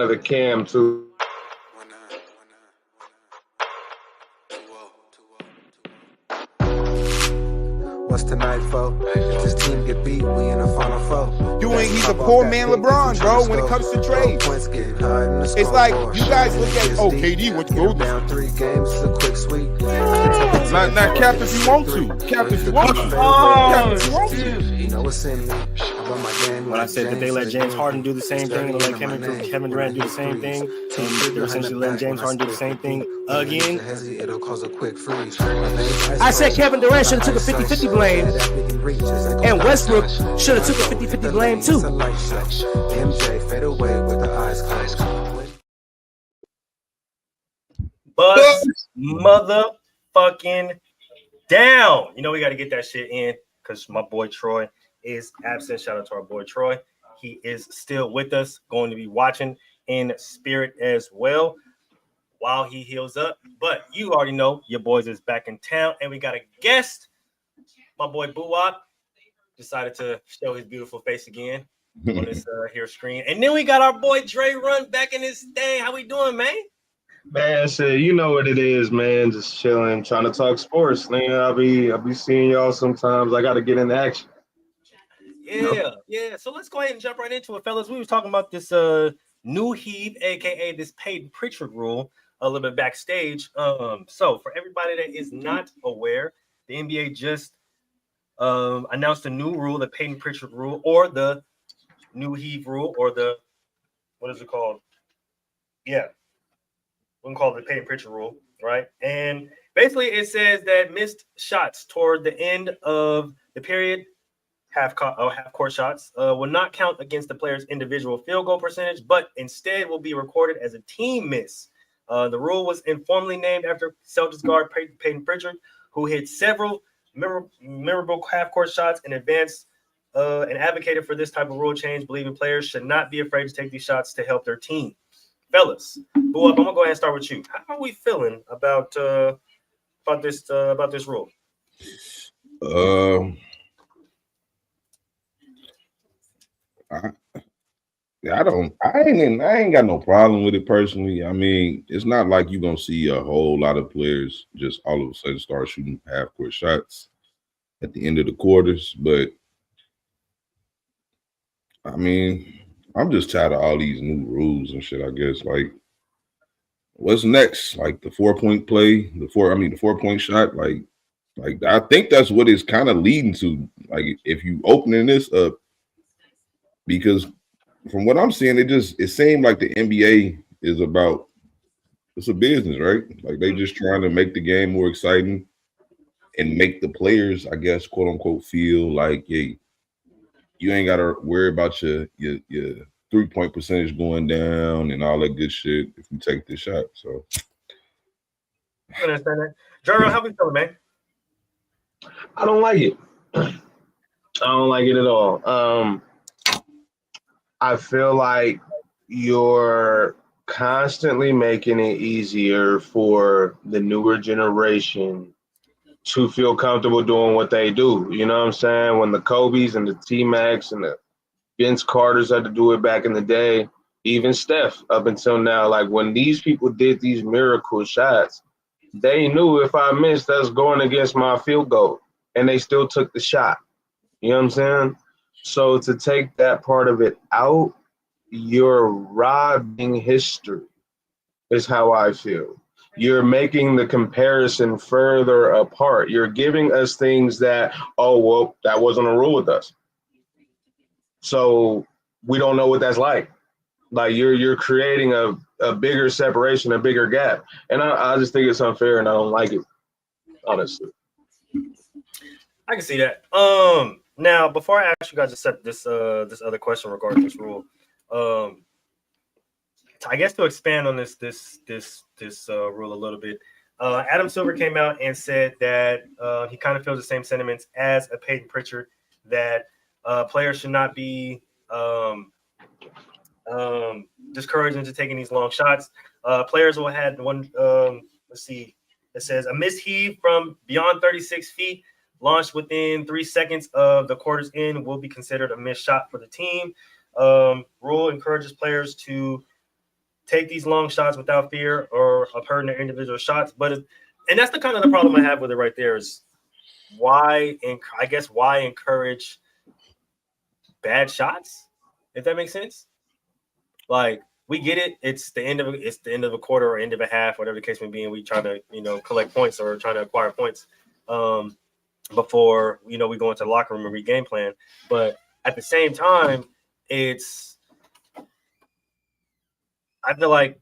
of the cam too. What's tonight, folks? If this team get beat, we in the final four. He's a poor man LeBron, bro, when it comes to trades. It's like, you guys look at, KD, what you go down 3 games is a quick sweep. Not cap if you want to. Cap if you want to. Cap if you want to. You know what's in me. When I said that they let James Harden do the same thing and let Kevin Durant do the same thing, and they're essentially letting James Harden do the same thing again. It'll cause a quick freeze. I said Kevin Durant should have took a 50-50 blame, and Westbrook should have took a 50-50 blame too. MJ fade away with the eyes closed. Bust motherfucking down. You know we got to get that shit in because my boy Troy is absent. Shout out to our boy Troy. He is still with us, going to be watching in spirit as well while he heals up. But you already know your boys is back in town, and we got a guest. My boy Buwop decided to show his beautiful face again on this here screen. And then we got our boy Dre Run back in his thing. How we doing, man? Man, shit, you know what it is, man. Just chilling, trying to talk sports. Man, I'll be seeing y'all sometimes. I got to get into action. Yeah. So let's go ahead and jump right into it, fellas. We were talking about this new heave, aka this Peyton Pritchard rule, a little bit backstage. So for everybody that is not aware, the NBA just announced a new rule, the Peyton Pritchard rule, or the new heave rule, or the what is it called? Yeah, we can call it the Peyton Pritchard rule, right? And basically, it says that missed shots toward the end of the period, half court shots, will not count against the player's individual field goal percentage, but instead will be recorded as a team miss. The rule was informally named after Celtics guard Peyton Pritchard, who hit several memorable half-court shots in advance and advocated for this type of rule change, believing players should not be afraid to take these shots to help their team. Fellas, Boo Up, I'm gonna go ahead and start with you. How are we feeling about this rule? I ain't got no problem with it personally. I mean, it's not like you're gonna see a whole lot of players just all of a sudden start shooting half-court shots at the end of the quarters, but I mean, I'm just tired of all these new rules and shit, I guess. Like, what's next? Like the 4-point play, the 4-point shot, like I think that's what it's kind of leading to. Like, if you opening this up, because from what I'm seeing, it seemed like the NBA is it's a business, right? Like they just trying to make the game more exciting and make the players, I guess, quote unquote, feel like, hey, you ain't gotta worry about your 3-point percentage going down and all that good shit if you take this shot. So I understand that. Jaro, how we feeling, man? I don't like it. I don't like it at all. I feel like you're constantly making it easier for the newer generation to feel comfortable doing what they do. You know what I'm saying? When the Kobe's and the T-Macs and the Vince Carters had to do it back in the day, even Steph up until now, like when these people did these miracle shots, they knew if I missed, that's going against my field goal, and they still took the shot. You know what I'm saying? So to take that part of it out, you're robbing history, is how I feel. You're making the comparison further apart. You're giving us things that, oh, well, that wasn't a rule with us, so we don't know what that's like. Like you're creating a bigger separation, a bigger gap. And I just think it's unfair and I don't like it, honestly. I can see that. Now, before I ask you guys to set this other question regarding this rule, I guess to expand on this rule a little bit, Adam Silver came out and said that he kind of feels the same sentiments as a Peyton Pritchard, that players should not be discouraged into taking these long shots. Players will have one. Let's see. It says a missed heave from beyond 36 feet launched within 3 seconds of the quarter's end will be considered a missed shot for the team. Rule encourages players to take these long shots without fear or of hurting their individual shots. And that's the kind of the problem I have with it right there is why encourage bad shots, if that makes sense. Like, we get it. It's the end of a quarter or end of a half, whatever the case may be, and we try to, collect points or trying to acquire points before, we go into the locker room and re-game plan. But at the same time, I feel like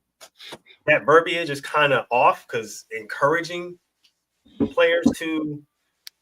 that verbiage is kind of off because encouraging players to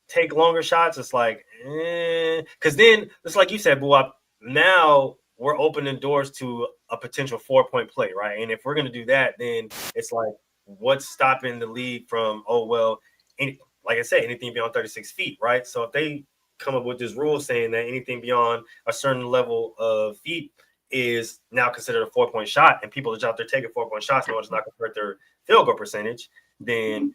take longer shots, it's like, because then it's like you said, Buwap, now we're opening doors to a potential 4-point play, right? And if we're going to do that, then it's like, what's stopping the league from, like I said, anything beyond 36 feet, right? So if they come up with this rule saying that anything beyond a certain level of feet is now considered a 4-point shot, and people are out there taking 4-point shots, no one's not going to hurt their field goal percentage, then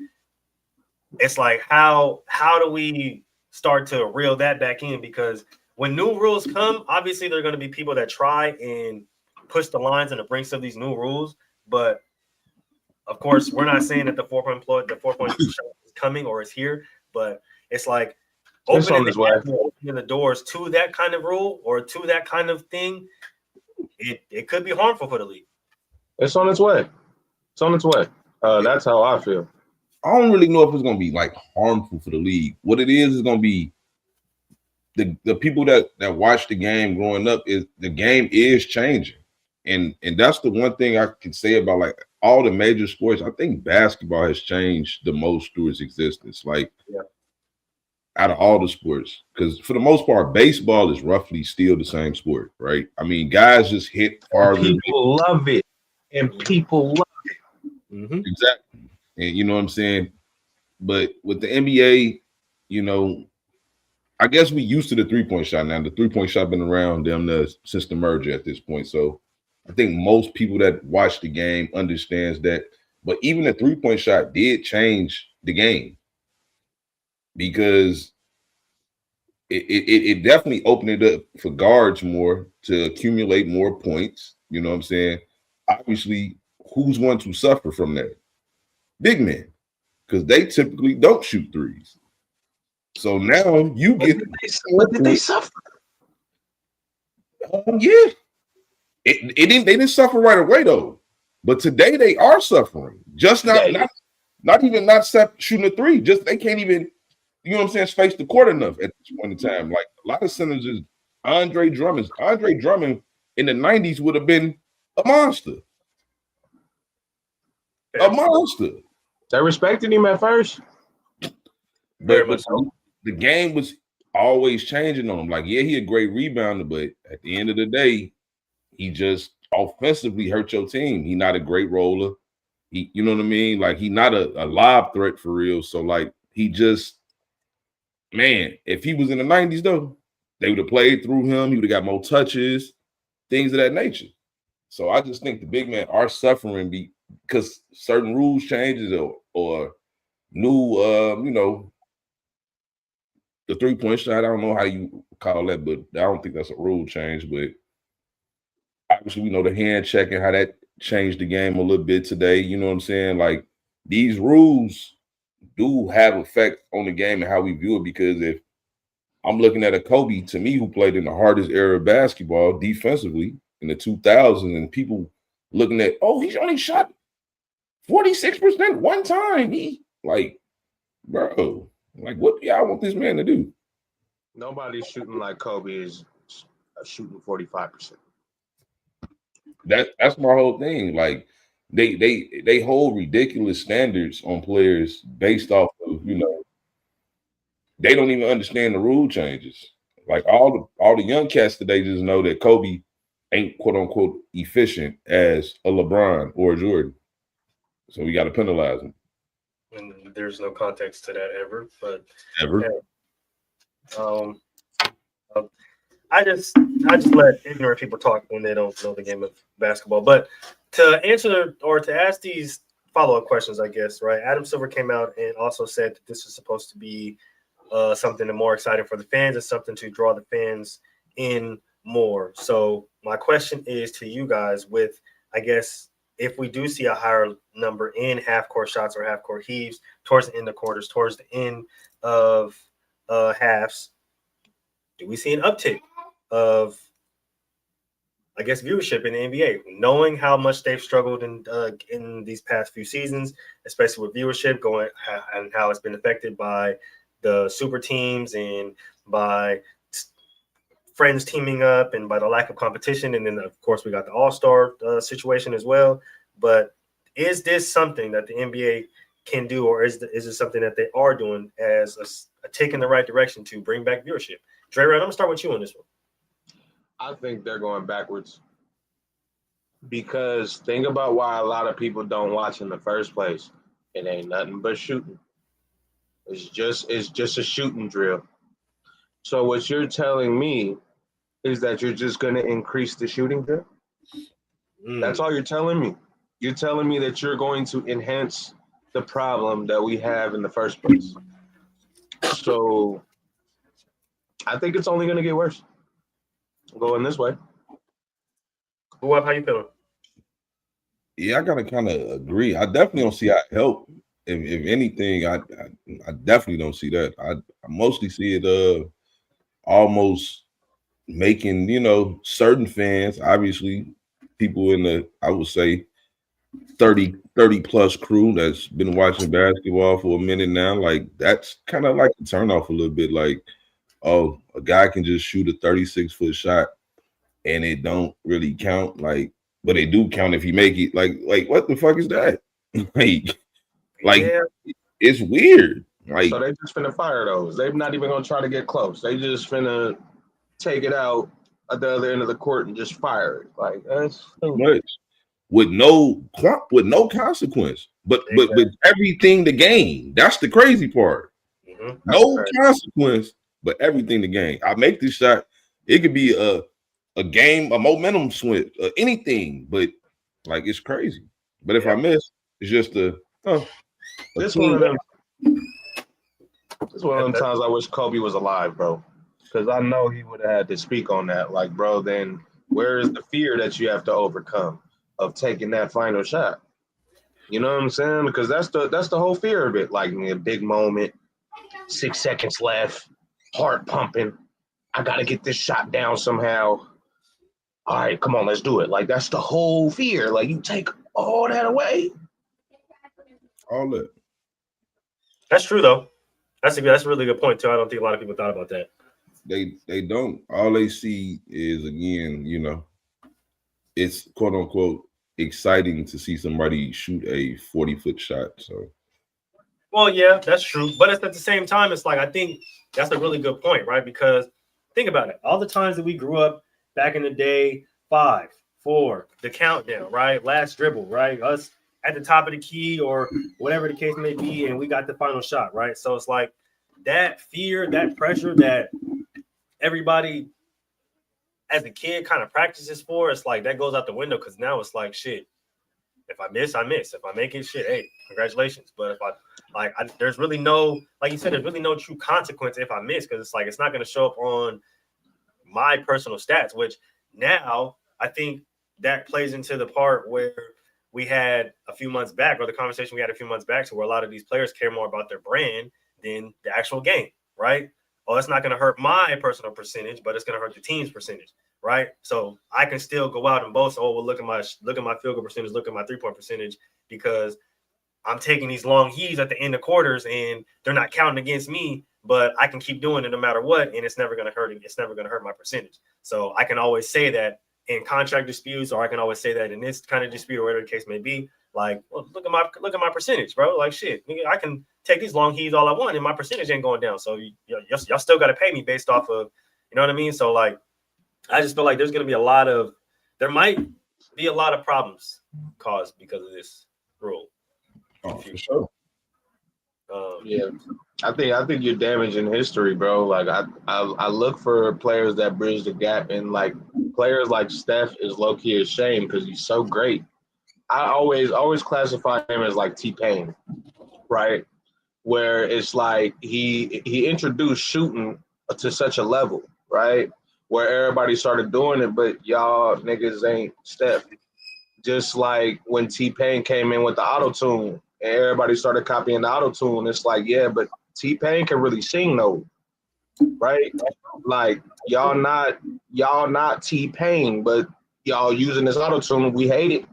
it's like, how do we start to reel that back in? Because when new rules come, obviously there are going to be people that try and push the lines and the brinks of these new rules. But of course, we're not saying that the 4-point shot is coming or is here. But it's like opening the doors to that kind of rule or to that kind of thing. It could be harmful for the league. It's on its way. That's how I feel. I don't really know if it's going to be like harmful for the league. What it is going to be the people that watch the game growing up is the game is changing. And that's the one thing I can say about like all the major sports. I think basketball has changed the most through its existence. Like out of all the sports, because for the most part, baseball is roughly still the same sport, right? I mean, guys just hit farther. People love it. Mm-hmm. Exactly. And you know what I'm saying? But with the NBA, I guess we used to the 3-point shot now. The 3-point shot been around since the merger at this point. So I think most people that watch the game understands that. But even the 3-point shot did change the game because it definitely opened it up for guards more to accumulate more points. You know what I'm saying? Obviously, who's going to suffer from that? Big men, because they typically don't shoot threes. So now you get. But did they suffer? Yeah, they didn't suffer right away though. But today they are suffering. Just not shooting a three. Just they can't even, space the court enough at this point in time. Like a lot of centers is Andre Drummond. Andre Drummond in the 90s would have been a monster. A monster. They respected him at first. Very much so. The game was always changing on him. Like, yeah, he a great rebounder, but at the end of the day, he just offensively hurt your team. He not a great roller. You know what I mean? Like, he not a lob threat for real. So, like, he just, man, if he was in the 90s, though, they would have played through him. He would have got more touches, things of that nature. So I just think the big men are suffering because certain rules changes or new, the 3-point shot. I don't know how you call that, but I don't think that's a rule change. But obviously, we know the hand checking, how that changed the game a little bit today. You know what I'm saying? Like, these rules do have effect on the game and how we view it, because if I'm looking at a Kobe, to me, who played in the hardest era of basketball defensively in the 2000s, and people looking at, he only shot 46% one time. He, like, bro, like, what do y'all want this man to do? Nobody's shooting like Kobe is shooting 45%. That's my whole thing. Like, they hold ridiculous standards on players based off of, they don't even understand the rule changes. Like, all the young cats today just know that Kobe ain't quote unquote efficient as a LeBron or a Jordan. So we got to penalize him. And there's no context to that ever. But I just let ignorant people talk when they don't know the game of basketball. But to answer or to ask these follow-up questions, I guess, right? Adam Silver came out and also said that this is supposed to be something more exciting for the fans and something to draw the fans in more. So my question is to you guys with, I guess, if we do see a higher number in half-court shots or half-court heaves towards the end of quarters, towards the end of halves, do we see an uptick of, I guess, viewership in the NBA, knowing how much they've struggled in these past few seasons, especially with viewership going and how it's been affected by the super teams and by friends teaming up and by the lack of competition. And then, of course, we got the all-star situation as well. But is this something that the NBA can do, or is it something that they are doing as a tick in the right direction to bring back viewership? Dre, I'm going to start with you on this one. I think they're going backwards because think about why a lot of people don't watch in the first place. It ain't nothing but shooting. It's just a shooting drill. So what you're telling me is that you're just going to increase the shooting drill? That's all you're telling me. You're telling me that you're going to enhance the problem that we have in the first place. So I think it's only going to get worse. Going this way. What? How you feeling? Yeah, I gotta kind of agree. I definitely don't see how it help. If anything, I definitely don't see that. I mostly see it almost making, certain fans, obviously people in the, I would say 30 plus crew that's been watching basketball for a minute now, like that's kind of like a turn off a little bit. Like, oh, a guy can just shoot a 36-foot shot and it don't really count, like, but they do count if you make it. Like what the fuck is that? like yeah. It's weird. Like, so they just finna fire those. They're not even gonna try to get close. They just finna take it out at the other end of the court and just fire it. Like that's so much with no consequence. But with everything the game. That's the crazy part. Mm-hmm. No consequence, but everything the game. I make this shot. It could be a game, a momentum swing, anything, but like it's crazy. But if I miss, it's just this one of them. This is one of them times I wish Kobe was alive, bro, because I know he would have had to speak on that. Like, bro, then where is the fear that you have to overcome of taking that final shot? You know what I'm saying? Because that's the whole fear of it. Like, a big moment, 6 seconds left, heart pumping. I got to get this shot down somehow. All right, come on, let's do it. Like, that's the whole fear. Like, you take all that away. All that. That's true, though. That's a really good point, too. I don't think a lot of people thought about that. They don't. All they see is, again, it's quote unquote exciting to see somebody shoot a 40-foot shot. So, well, yeah, that's true. But at the same time, it's like, I think that's a really good point, right? Because think about it. All the times that we grew up back in the day, 5, 4, the countdown, right? Last dribble, right? Us at the top of the key or whatever the case may be, and we got the final shot, right? So it's like that fear, that pressure that everybody as a kid kind of practices for, it's like that goes out the window because now it's like, shit, if I miss, I miss. If I make it, shit, hey, congratulations. But if there's really no, like you said, there's really no true consequence if I miss because it's like it's not going to show up on my personal stats, which now I think that plays into the part where we had a few months back, or the conversation we had a few months back, to where a lot of these players care more about their brand than the actual game, right? Oh, it's not going to hurt my personal percentage, but it's going to hurt the team's percentage, right? So I can still go out and boast, oh, well, look at my field goal percentage, look at my three-point percentage, because I'm taking these long heaves at the end of quarters and they're not counting against me, but I can keep doing it no matter what, and it's never going to hurt. It's never going to hurt my percentage. So I can always say that in contract disputes, or I can always say that in this kind of dispute or whatever the case may be, like, well, look at my percentage, bro. Like, shit, I can take these long heaves all I want and my percentage ain't going down. So y'all still got to pay me based off of, you know what I mean? So like, I just feel like there might be a lot of problems caused because of this rule. Oh, for sure. Yeah, I think you're damaging history, bro. Like I look for players that bridge the gap, and like players like Steph is low key ashamed because he's so great. I always classify him as like T-Pain, right? Where it's like he introduced shooting to such a level, right? Where everybody started doing it, but y'all niggas ain't Steph. Just like when T-Pain came in with the auto-tune and everybody started copying the auto-tune, it's like, yeah, but T-Pain can really sing though, right? Like y'all not T-Pain, but y'all using this auto-tune, we hate it,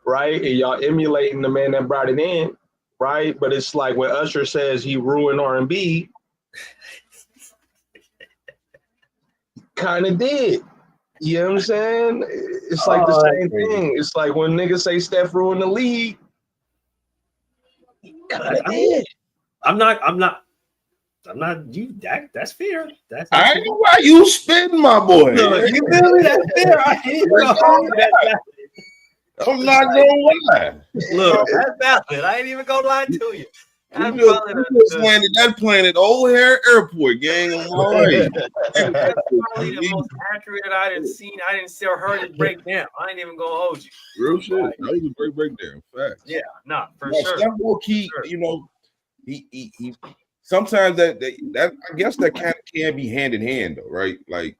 right? And y'all emulating the man that brought it in, right? But it's like when Usher says he ruined R&B, kind of did. You know what I'm saying? It's like the same thing. It's like when niggas say Steph ruined the league. I'm not you that's fair. That's I ain't know why you spitting, my boy. Look, you feel me? That's fair. I'm not gonna lie. Look, that's valid. I ain't even gonna lie to you. That planet O'Hare Airport, gang. That's probably the most accurate I didn't see or heard it break down. I ain't even gonna hold you. Real shit. That was a great breakdown. Facts. Yeah, for Now, sure. Steph will keep, you know, he sometimes that I guess that kind of can be hand in hand though, right? Like,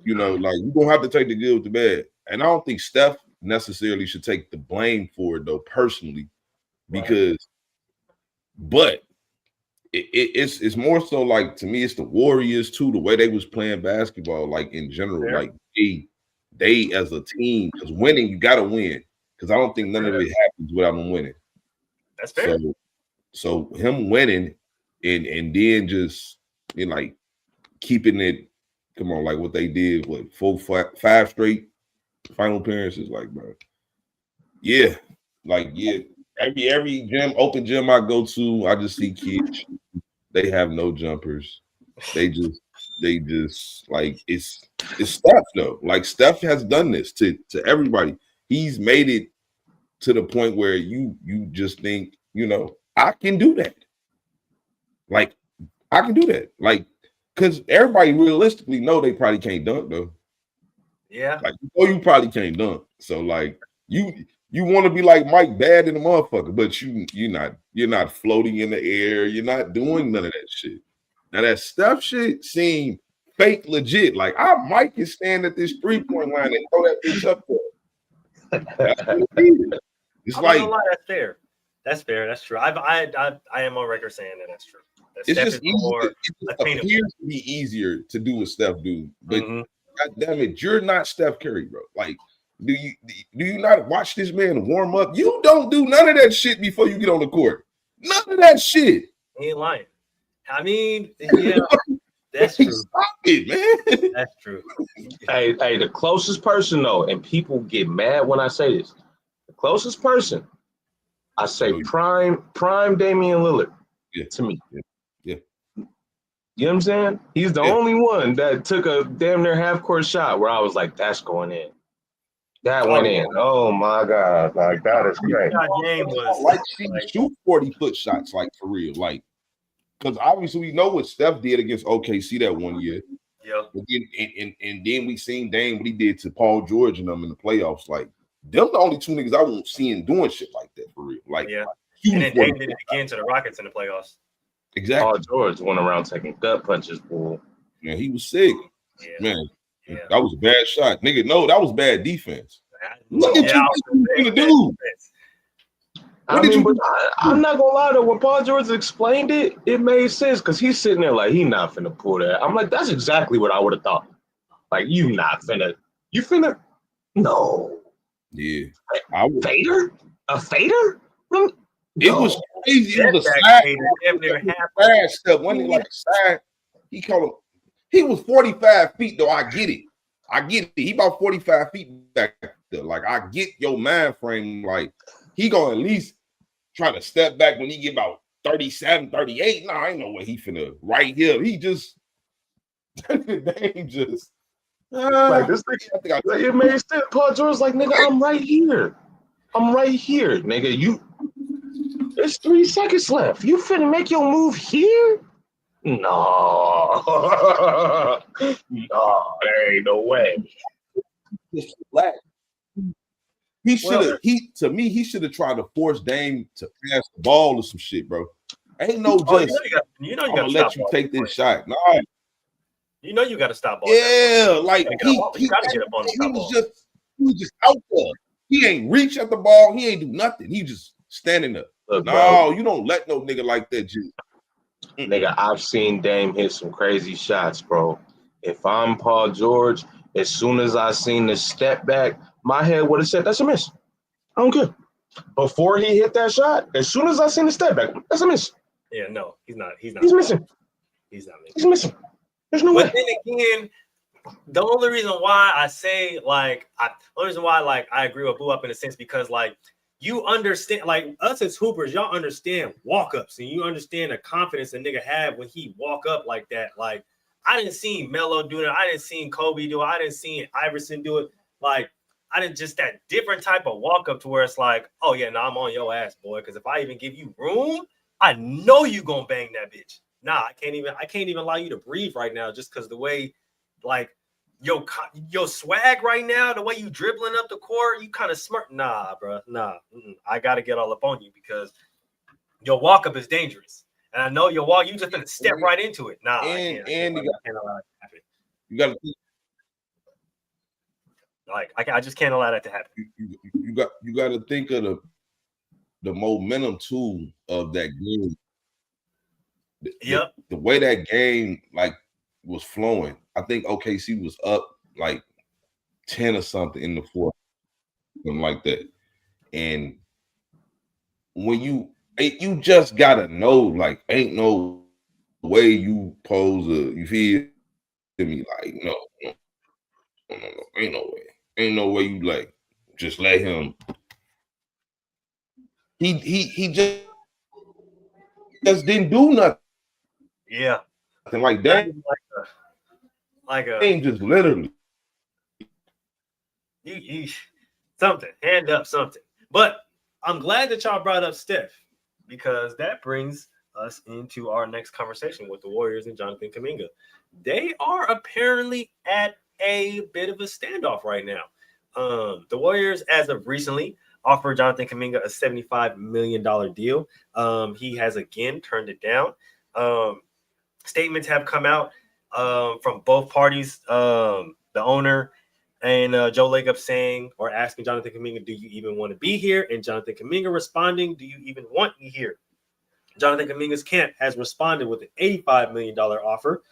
you know, like you're gonna have to take the good with the bad. And I don't think Steph necessarily should take the blame for it though, personally, because but it's more so like, to me, it's the Warriors too, the way they was playing basketball, like in general, like they as a team, because winning, you gotta win. Because I don't think none of it happens without them winning. That's fair. So him winning and then just, you know, like keeping it, come on, like what they did, what 5 straight final appearances, like, bro. Yeah, like, yeah. Every gym, open gym I go to, I just see kids. They have no jumpers. They just like it's Steph though. Like Steph has done this to everybody. He's made it to the point where you just think, you know, I can do that. Like I can do that. Like, because everybody realistically know they probably can't dunk though. Yeah. Like, you probably can't dunk. So like you want to be like Mike Bad in the motherfucker, but you're not floating in the air. You're not doing none of that shit. Now that Steph shit seemed fake legit. Like Mike can stand at this 3-point line and throw that bitch up there. That's what it is. It's I'm like, not gonna lie, that's fair. That's fair. That's true. I am on record saying that that's true. That it's Steph just easier. It appears to be easier to do what Steph do, but God damn it, you're not Steph Curry, bro. Like, do you not watch this man warm up? You don't do none of that shit before you get on the court. None of that shit. He ain't lying. I mean, yeah, that's true. Stop it, man. That's true. Hey, the closest person though, and people get mad when I say this. The closest person, I say prime Damian Lillard to me. Yeah. You know what I'm saying? He's the only one that took a damn near half-court shot where I was like, that's going in. That went in. Oh my God. Like, that is great. Like, shoot 40-foot shots, like, for real. Like, because obviously we know what Steph did against OKC that one year. Yeah. And then we seen Dame what he did to Paul George and them in the playoffs. Like, them the only two niggas I won't see him doing shit like that for real. Like, yeah. And then Dame did it again to the Rockets in the playoffs. Exactly. Paul George went around taking gut punches, boy. Man, he was sick. Yeah. Man, that was a bad shot. Nigga, no, that was bad defense. Look at you gonna do. I'm not gonna lie though. When Paul George explained it, it made sense because he's sitting there like, he not finna pull that. I'm like, that's exactly what I would have thought. Like, you not finna, you finna, no. Yeah. Fader? A fader? No. It was crazy. It was a side step. One like a side. He called him. He was 45 feet though. I get it. He about 45 feet back there. Like, I get your mind frame. Like, he gonna at least try to step back when he get about 37, 38. Nah, I ain't no way he finna right here. He just they just like this thing. Like, it made sense. Paul George's like, nigga, I'm right here. Nigga. There's 3 seconds left. You finna make your move here? No. No, there ain't no way. He should have tried to force Dame to pass the ball or some shit, bro. Ain't no just you know you I'm gonna let you take this shot. No. You know you gotta stop ball. Yeah, like he was just out there. He ain't reach at the ball. He ain't do nothing. He just standing there. Look, No, bro, you don't let no nigga like that, G. nigga, I've seen Dame hit some crazy shots, bro. If I'm Paul George, as soon as I seen the step back, my head would have said, that's a miss. I don't care. Before he hit that shot, as soon as I seen the step back, that's a miss. Yeah, no, he's not. He's not. He's missing. He's not missing. He's missing. There's no But way. then again, the only reason why I say the only reason why I agree with Boo Up in a sense because you understand us as hoopers, y'all understand walk ups and you understand the confidence a nigga have when he walk up like that. Like I didn't see Melo do it, I didn't see Kobe do it, I didn't see Iverson do it. Like I didn't just that different type of walk up to where it's like, oh yeah, I'm on your ass, boy. Because if I even give you room, I know you gonna bang that bitch. Nah, I can't even allow you to breathe right now just because the way your swag right now, the way you dribbling up the court, you kind of smart. Nah, bro. Nah. I got to get all up on you because your walk up is dangerous. And I know your walk, you just gonna step right into it. Nah, I can't allow that to happen. You got to I just can't allow that to happen. You got to think of the momentum too of that game. Yep. The way that game was flowing. I think OKC was up 10 or something in the fourth, something like that. And when you just gotta know, ain't no way you pose you feel me? No, ain't no way. Ain't no way you just let him. He just didn't do nothing. Yeah. Nothing like that. Ain't just literally. You something, hand up something. But I'm glad that y'all brought up Steph because that brings us into our next conversation with the Warriors and Jonathan Kuminga. They are apparently at a bit of a standoff right now. The Warriors, as of recently, offered Jonathan Kuminga a $75 million deal. He has again turned it down. Statements have come out from both parties. The owner and Joe Lacob saying or asking Jonathan Kuminga, do you even want to be here? And Jonathan Kuminga responding, do you even want me here? Jonathan Kuminga's camp has responded with an $85 million offer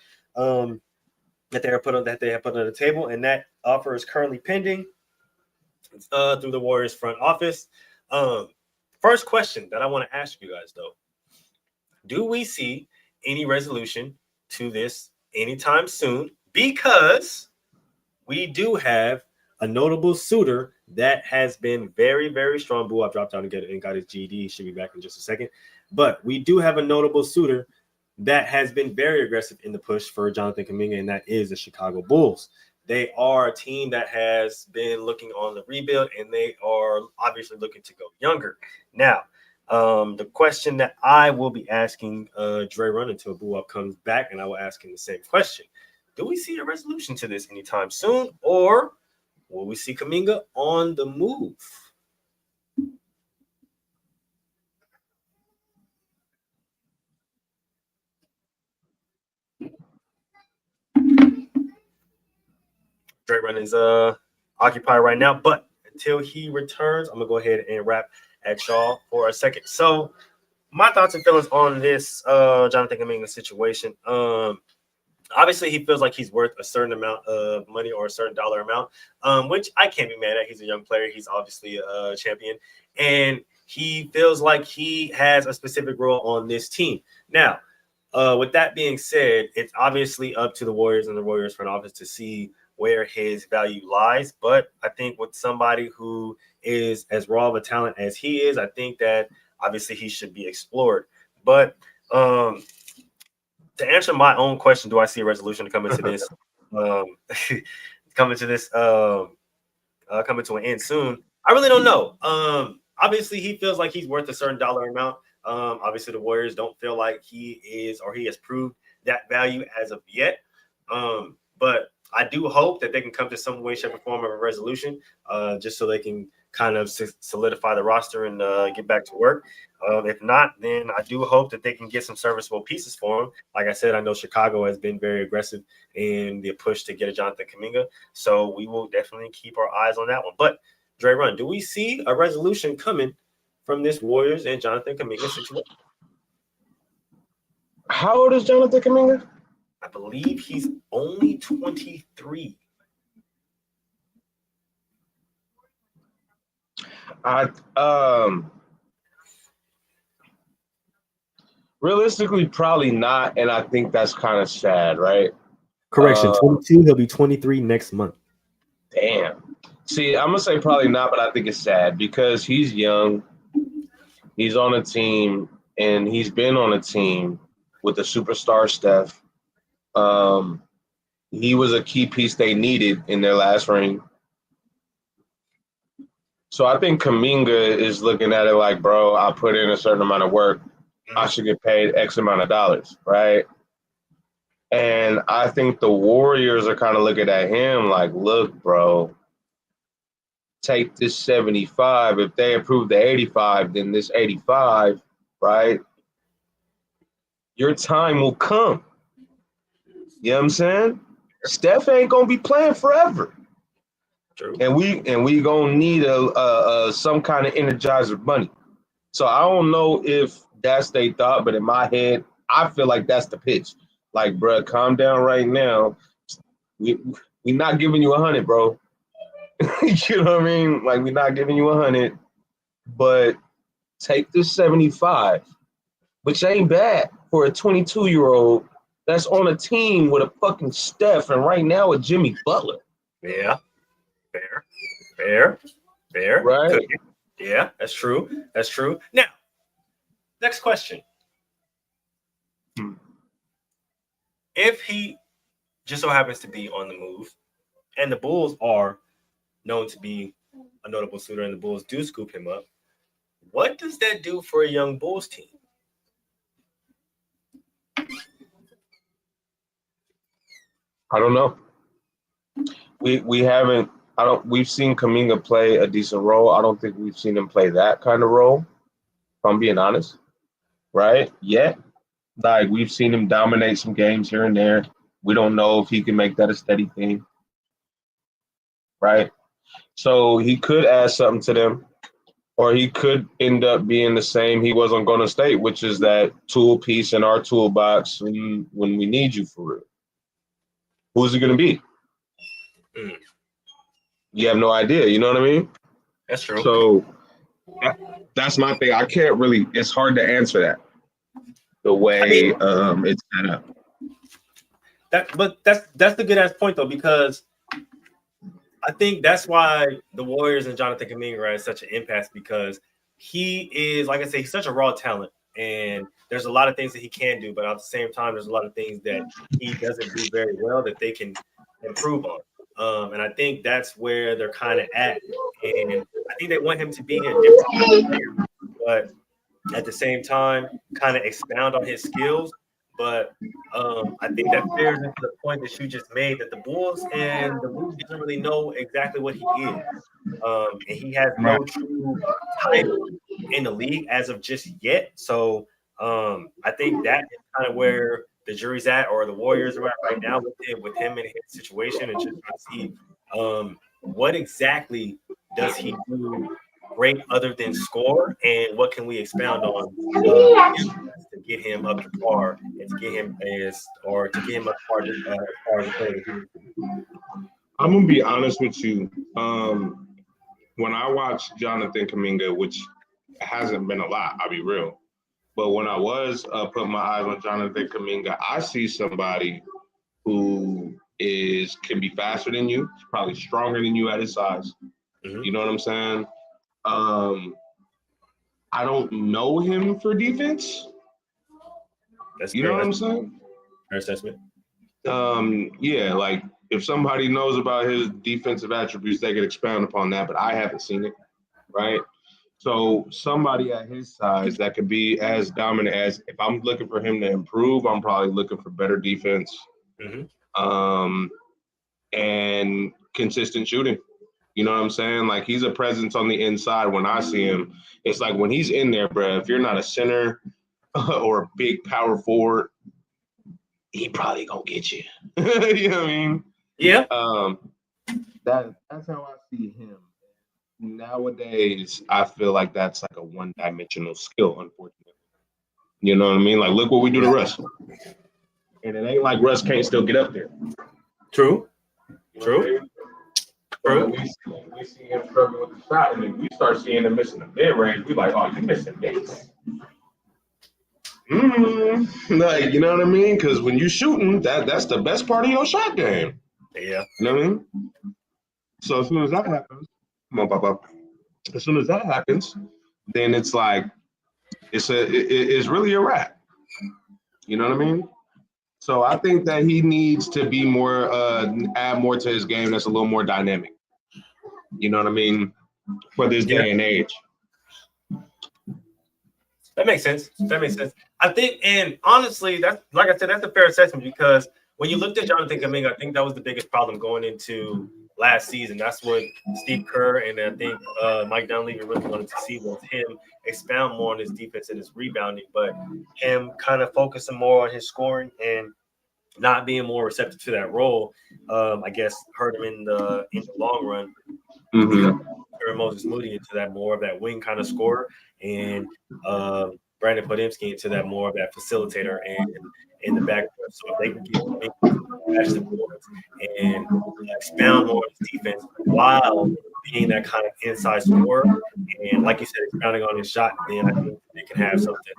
that they have put on the table, and that offer is currently pending through the Warriors front office. First question that I want to ask you guys, though, do we see any resolution to this anytime soon? Because we do have a notable suitor that has been very, very strong. Boo, I've dropped down and got his GED. He should be back in just a second. But we do have a notable suitor that has been very aggressive in the push for Jonathan Kuminga, and that is the Chicago Bulls. They are a team that has been looking on the rebuild, and they are obviously looking to go younger. Now, the question that I will be asking Dre Run until Boo Up comes back, and I will ask him the same question. Do we see a resolution to this anytime soon, or will we see Kuminga on the move? Dre Run is occupied right now, but until he returns, I'm gonna go ahead and wrap at y'all for a second. So, my thoughts and feelings on this Jonathan Kuminga situation. Obviously, he feels like he's worth a certain amount of money or a certain dollar amount, which I can't be mad at. He's a young player. He's obviously a champion. And he feels like he has a specific role on this team. Now, with that being said, it's obviously up to the Warriors and the Warriors front office to see where his value lies. But I think with somebody who is as raw of a talent as he is, I think that obviously he should be explored. But to answer my own question, do I see a resolution to come into this, coming to an end soon? I really don't know. Obviously, he feels like he's worth a certain dollar amount. Obviously, the Warriors don't feel like he is or he has proved that value as of yet. But I do hope that they can come to some way, shape, or form of a resolution just so they can kind of solidify the roster and get back to work. If not, then I do hope that they can get some serviceable pieces for him. Like I said, I know Chicago has been very aggressive in the push to get a Jonathan Kuminga, so we will definitely keep our eyes on that one. But Dre Run, do we see a resolution coming from this Warriors and Jonathan Kuminga situation? How old is Jonathan Kuminga? I believe he's only 23. Realistically, probably not, and I think that's kind of sad, right? Correction, 22. He'll be 23 next month. Damn. See, I'm gonna say probably not, but I think it's sad because he's young. He's on a team, and he's been on a team with a superstar Steph. He was a key piece they needed in their last ring. So I think Kuminga is looking at it like, bro, I put in a certain amount of work. I should get paid X amount of dollars, right? And I think the Warriors are kind of looking at him like, look, bro, take this 75. If they approve the 85, then this 85, right? Your time will come. You know what I'm saying? Steph ain't gonna be playing forever. True. And we gonna need a some kind of energizer bunny. So I don't know if that's their thought, but in my head, I feel like that's the pitch. Like, bro, calm down right now. We not giving you 100, bro. You know what I mean? Like, we're not giving you 100, but take this 75, which ain't bad for a 22-year-old that's on a team with a fucking Steph and right now with Jimmy Butler. Yeah. Fair. Right? Good. Yeah, that's true. That's true. Now, next question. If he just so happens to be on the move, and the Bulls are known to be a notable suitor, and the Bulls do scoop him up, what does that do for a young Bulls team? I don't know. We haven't. We've seen Kuminga play a decent role. I don't think we've seen him play that kind of role, if I'm being honest. Right? Yet. Like, we've seen him dominate some games here and there. We don't know if he can make that a steady thing. Right? So he could add something to them, or he could end up being the same he was on Golden State, which is that tool piece in our toolbox when we need you for real. Who's it going to be? You have no idea. You know what I mean? That's true. So that's my thing. I can't really – it's hard to answer that the way it's set up. But that's the good-ass point, though, because I think that's why the Warriors and Jonathan Kuminga are at such an impasse, because he is, like I say, he's such a raw talent, and there's a lot of things that he can do, but at the same time, there's a lot of things that he doesn't do very well that they can improve on. And I think that's where they're kind of at. And I think they want him to be a different player, but at the same time, kind of expound on his skills. But I think that fares into the point that you just made, that the Bulls and the league doesn't really know exactly what he is. And he has no true title in the league as of just yet. So I think that is kind of where the jury's at, or the Warriors are at right now with him and his situation, and just trying to see what exactly does he do great other than score, and what can we expound on to get him up to par, and to get him up to par as far as the player that he is. I'm gonna be honest with you. When I watch Jonathan Kuminga, which hasn't been a lot, I'll be real, but when I was putting my eyes on Jonathan Kuminga, I see somebody who can be faster than you, probably stronger than you at his size. Mm-hmm. You know what I'm saying? I don't know him for defense. You know what I'm saying? Fair assessment. Yeah, like if somebody knows about his defensive attributes, they could expound upon that, but I haven't seen it, right? So somebody at his size that could be as dominant as, if I'm looking for him to improve, I'm probably looking for better defense, and consistent shooting. You know what I'm saying? Like, he's a presence on the inside when I see him. It's like when he's in there, bro, if you're not a center or a big power forward, he probably gonna get you. You know what I mean? Yeah. That's how I see him. nowadays I feel like that's like a one-dimensional skill, unfortunately. You know what I mean? Like, look what we do to Russ. And it ain't like Russ can't still get up there. True. We see him struggling with the shot, and then we start seeing him missing the mid-range. We like, oh, you missing this. Like, you know what I mean? Because when you shooting, that's the best part of your shot game. Yeah. You know what I mean? So as soon as that happens, come on, Papa. As soon as that happens, then it's like it's really a wrap. You know what I mean? So I think that he needs to be more add more to his game that's a little more dynamic. You know what I mean? For this day and age. That makes sense. I think, and honestly, that's like I said, that's a fair assessment because when you looked at Jonathan Kuminga, I think that was the biggest problem going into last season. That's what Steve Kerr and I think Mike Dunleavy really wanted to see was him expound more on his defense and his rebounding, but him kind of focusing more on his scoring and not being more receptive to that role, I guess hurt him in the long run. Turn Moses Moody into that more of that wing kind of scorer, and Brandon Podemski into that more of that facilitator and in the backcourt. So if they can get the boards and expound more on his defense while being that kind of inside scorer, and like you said, expounding on his shot, then I think they can have something.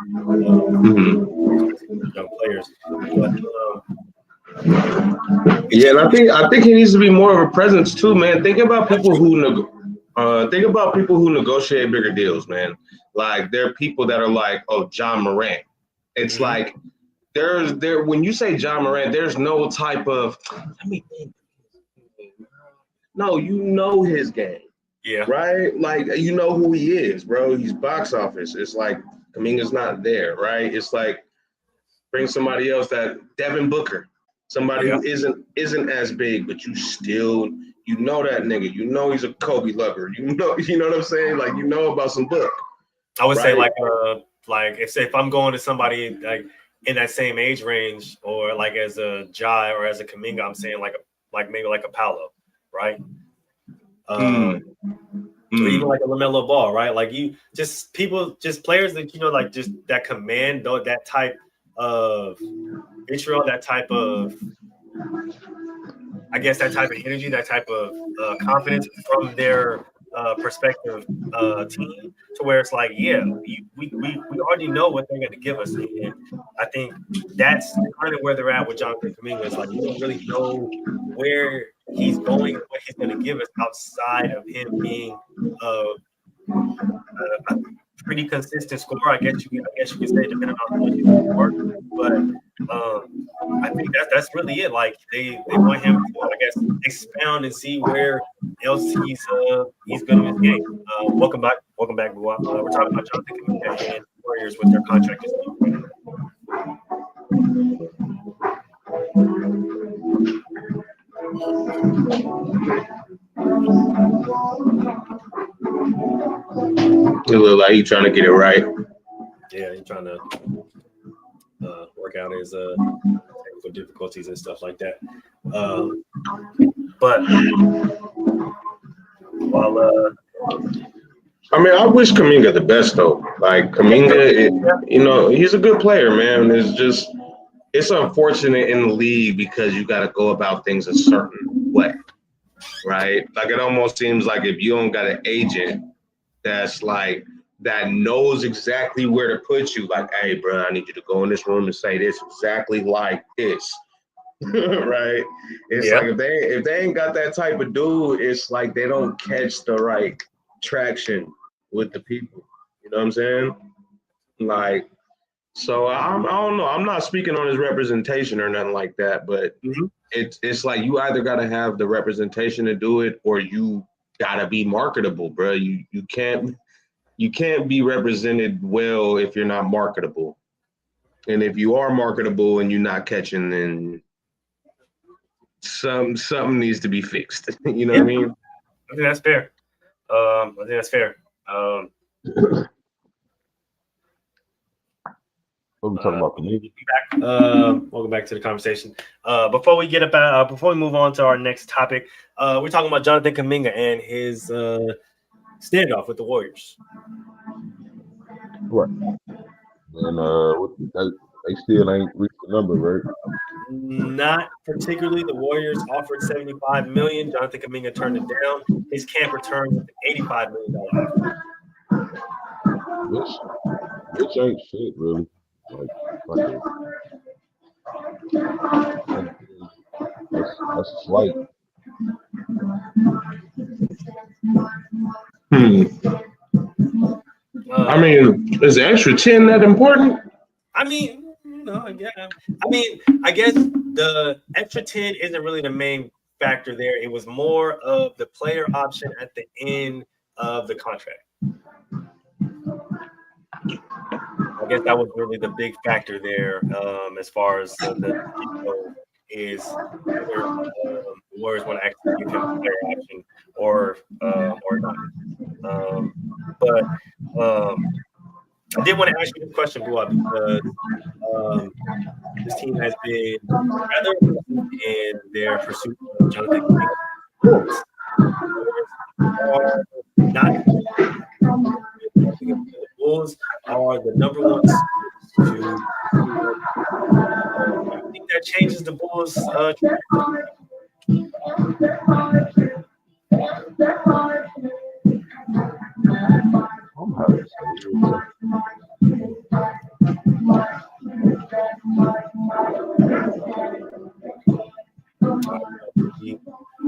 Young players, but. Yeah, and I think he needs to be more of a presence too, man. Think about people who negotiate bigger deals, man. Like there are people that are like, oh, John Morant. It's like there's when you say John Morant, there's no type of let me think. No, you know his game. Yeah. Right? Like you know who he is, bro. He's box office. It's like Kuminga's not there, right? It's like bring somebody else that Devin Booker. Somebody who isn't as big, but you know that nigga. You know he's a Kobe lover. You know what I'm saying? Like you know about some book. I would say like if I'm going to somebody like in that same age range or like as a Jai or as a Kuminga, I'm saying like maybe like a Paolo, right? Or even like a LaMelo Ball, right? Like you just players that like just that command that type of vitriol, that type of that type of energy, that type of confidence from their perspective team to where it's like, we already know what they're going to give us. And I think that's kind of where they're at with Jonathan Kuminga. It's like, we don't really know where he's going, what he's going to give us outside of him being a pretty consistent scorer. I guess you could say depending on what he's work, but I think that's really it. Like they want him to, I guess, expound and see where else he's good in his game. Welcome back. We're talking about Jonathan Kuminga and Warriors with their contract. It look like he's trying to get it right. Yeah, he's trying to work out his technical difficulties and stuff like that. But while I mean, I wish Kuminga the best though. Like Kuminga, he's a good player, man. It's unfortunate in the league because you got to go about things a certain way, right? Like it almost seems like if you don't got an agent that's like that knows exactly where to put you, like, hey, bro, I need you to go in this room and say this exactly like this, right? It's like if they ain't got that type of dude, it's like they don't catch the right traction with the people. You know what I'm saying? Like, so I don't know. I'm not speaking on his representation or nothing like that, but it's like you either got to have the representation to do it or you got to be marketable, bro. You can't be represented well if you're not marketable. And if you are marketable and you're not catching, then something needs to be fixed. You know what I mean? I think that's fair. What are we talking about? The Welcome back to the conversation. Before we move on to our next topic, we're talking about Jonathan Kuminga and his standoff with the Warriors. Right. And they still ain't reached the number, right? Not particularly. The Warriors offered $75 million. Jonathan Kuminga turned it down. His camp returned with an $85 million offer. Which ain't shit, really. That's slight. I mean, is the extra 10 that important? I mean, yeah. I guess the extra 10 isn't really the main factor there. It was more of the player option at the end of the contract. I guess that was really the big factor there, as far as the is whether the Warriors want to actually give him a player option or not. But I did want to ask you this question, Buwa, because this team has been rather in their pursuit of Jonathan Kuminga. The Bulls are the number one to. I think that changes the Bulls.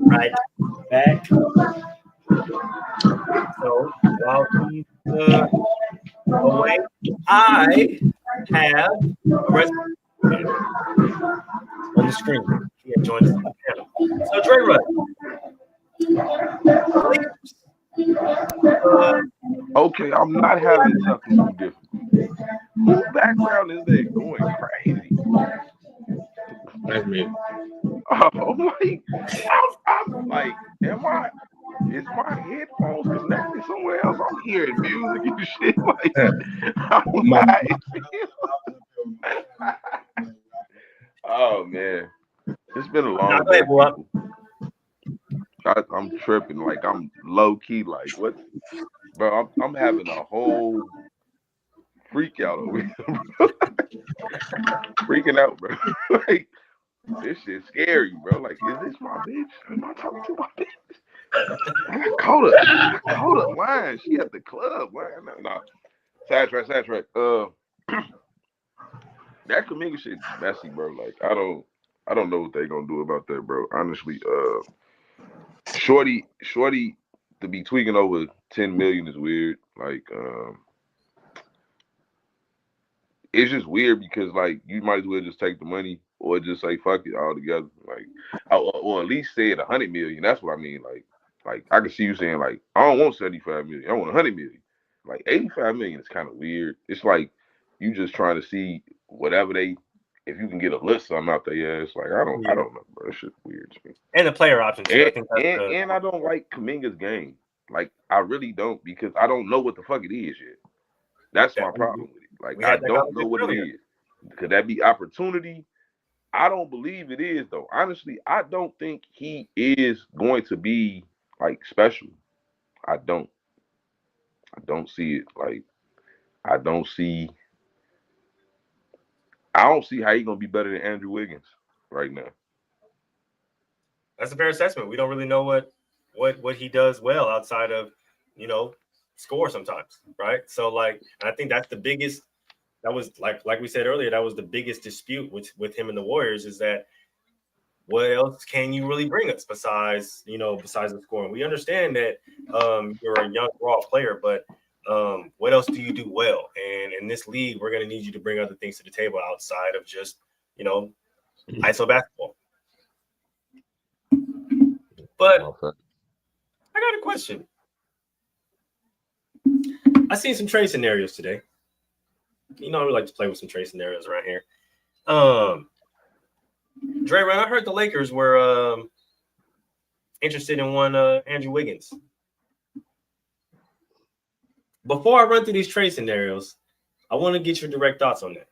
Right back. So while he's away, I have a resume on the screen. He had joined us on the panel. So Dre Rudd. Okay, I'm not having technical difficulties. Whose background is they going crazy? That's me. Oh my! I'm like, is my headphones connected somewhere else? I'm hearing music and shit. Like, I'm not. Oh man, it's been a long day. I'm tripping. Like, I'm low key. Like, what, bro? I'm having a whole freak out over here, bro. Freaking out, bro. Like, this shit's scary, bro. Like, is this my bitch? Am I talking to my bitch? I caught her lying. She at the club. No. Sidetrack. That Kuminga shit messy, bro. Like, I don't know what they gonna do about that, bro. Honestly, Shorty to be tweaking over 10 million is weird. Like, it's just weird because, like, you might as well just take the money or just say fuck it all together. Like, or at least say it 100 million. That's what I mean. Like I can see you saying, like, I don't want 75 million. I want 100 million. Like, 85 million is kind of weird. It's like you just trying to see whatever if you can get a list something out there. It's like, I don't know, bro. That shit's weird to me. And the player option too. And I don't like Kuminga's game. Like, I really don't, because I don't know what the fuck it is yet. That's my problem with it. Like, I don't know what it is. Could that be opportunity? I don't believe it is, though. Honestly, I don't think he is going to be, like, special. I don't see it. Like, I don't see how he's gonna be better than Andrew Wiggins right now. That's a fair assessment. We don't really know what he does well outside of, score sometimes, right? So, like, I think that's the biggest. That was like we said earlier. That was the biggest dispute with him and the Warriors, is that what else can you really bring us besides the scoring? We understand that you're a young raw player, but what else do you do well? And in this league, we're going to need you to bring other things to the table outside of just ISO basketball. But I got a question. I seen some trade scenarios today. We like to play with some trade scenarios around here. Dre, I heard the Lakers were interested in one Andrew Wiggins. Before I run through these trade scenarios, I want to get your direct thoughts on that.